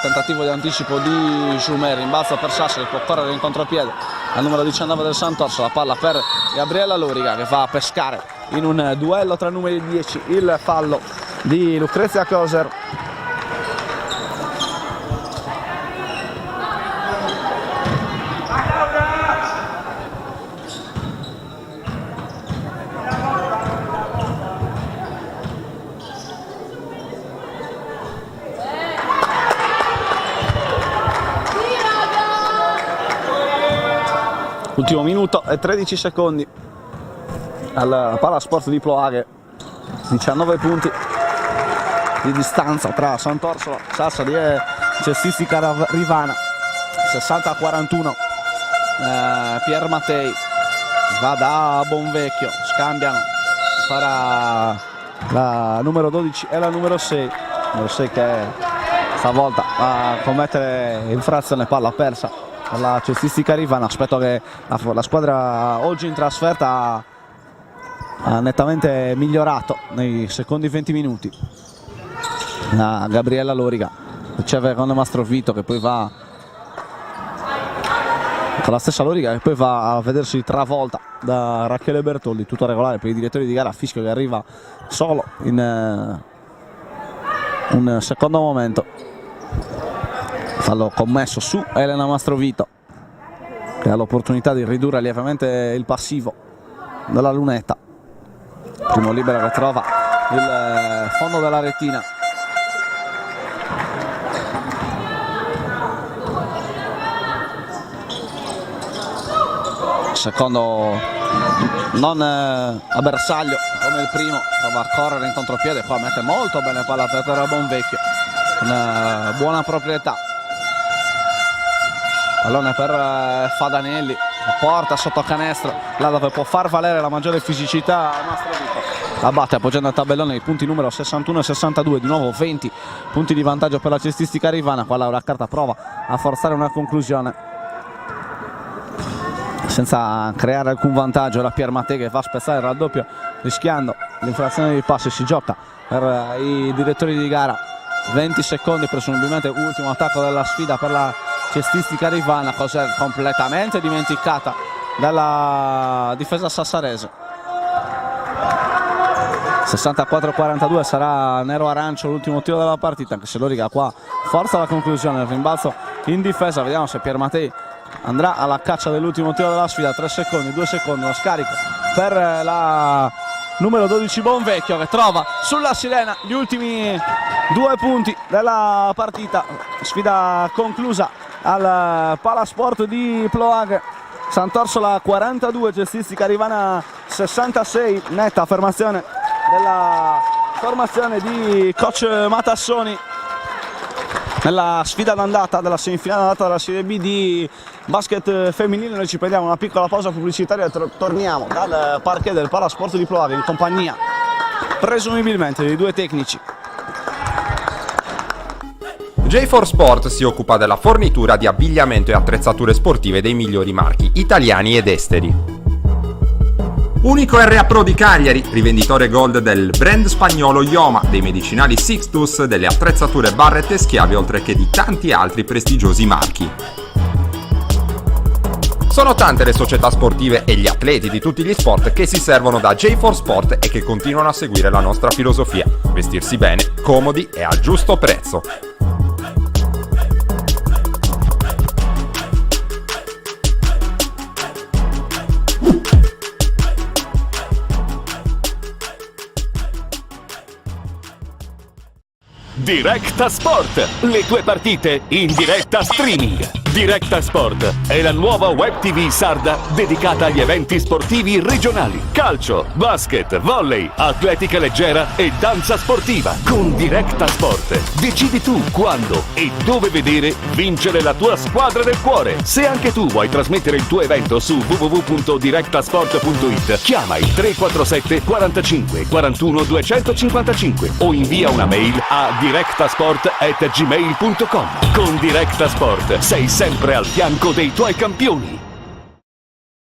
tentativo di anticipo di Giume, rimbalzo per Sassari, può correre in contropiede al numero 19 del Sant'Orso, la palla per Gabriella Loriga che va a pescare in un duello tra numeri 10 il fallo di Lucrezia Coser. Ultimo minuto e 13 secondi al Palasport di Ploaghe, 19 punti di distanza tra Sant'Orsola, Sassari e Cestistica Rivana. 60-41, Pier Mattei va da Bonvecchio, scambiano para la numero 12 e la numero 6, che stavolta va a commettere infrazione, palla persa alla Cestistica Rivana. Aspetto che la squadra oggi in trasferta ha nettamente migliorato nei secondi 20 minuti. Gabriella Loriga riceve con Mastrovito, che poi va con la stessa Loriga, che poi va a vedersi travolta da Rachele Bertoldi. Tutto regolare per i direttori di gara, fischio che arriva solo in un secondo momento. Fallo commesso su Elena Mastrovito, che ha l'opportunità di ridurre lievemente il passivo della lunetta. Primo libero che trova il fondo della retina. Secondo non a bersaglio come il primo, prova a correre in contropiede, qua mette molto bene palla per terra Bonvecchio, una buona proprietà. Pallone per Fadanelli, porta sotto canestro, là dove può far valere la maggiore fisicità Mastrovito. La batte appoggiando al tabellone i punti numero 61 e 62, di nuovo 20 punti di vantaggio per la Cestistica Rivana. Qua Laura Carta prova a forzare una conclusione senza creare alcun vantaggio. La Pier Mattei che va a spezzare il raddoppio rischiando l'infrazione di passi. Si gioca per i direttori di gara 20 secondi presumibilmente, ultimo attacco della sfida per la cestistica rivana, cosa completamente dimenticata dalla difesa sassarese. 64-42, sarà nero-arancio l'ultimo tiro della partita, anche se Loriga qua forza la conclusione, il rimbalzo in difesa. Vediamo se Pier Mattei andrà alla caccia dell'ultimo tiro della sfida. 3 secondi, 2 secondi, lo scarico per la numero 12 Bonvecchio, che trova sulla sirena gli ultimi 2 punti della partita. Sfida conclusa al Palasport di Ploaghe. Sant'Orsola 42, cestistica rivana 66, netta affermazione della formazione di coach Matassoni nella sfida d'andata della semifinale d'andata della Serie B di basket femminile. Noi ci prendiamo una piccola pausa pubblicitaria e torniamo dal parquet del Palasport di Ploaghe in compagnia presumibilmente dei 2 tecnici. J4 Sport si occupa della fornitura di abbigliamento e attrezzature sportive dei migliori marchi italiani ed esteri. Unico RA Pro di Cagliari, rivenditore gold del brand spagnolo Ioma, dei medicinali Sixtus, delle attrezzature Barrett e Schiavi, oltre che di tanti altri prestigiosi marchi. Sono tante le società sportive e gli atleti di tutti gli sport che si servono da J4 Sport e che continuano a seguire la nostra filosofia: vestirsi bene, comodi e a giusto prezzo. Directa Sport, le tue partite in diretta streaming. Directa Sport è la nuova web TV sarda dedicata agli eventi sportivi regionali. Calcio, basket, volley, atletica leggera e danza sportiva. Con Directa Sport decidi tu quando e dove vedere vincere la tua squadra del cuore. Se anche tu vuoi trasmettere il tuo evento su www.directasport.it, chiama il 347 45 41 255 o invia una mail a directasport@gmail.com. Con Directa Sport sei sempre al fianco dei tuoi campioni.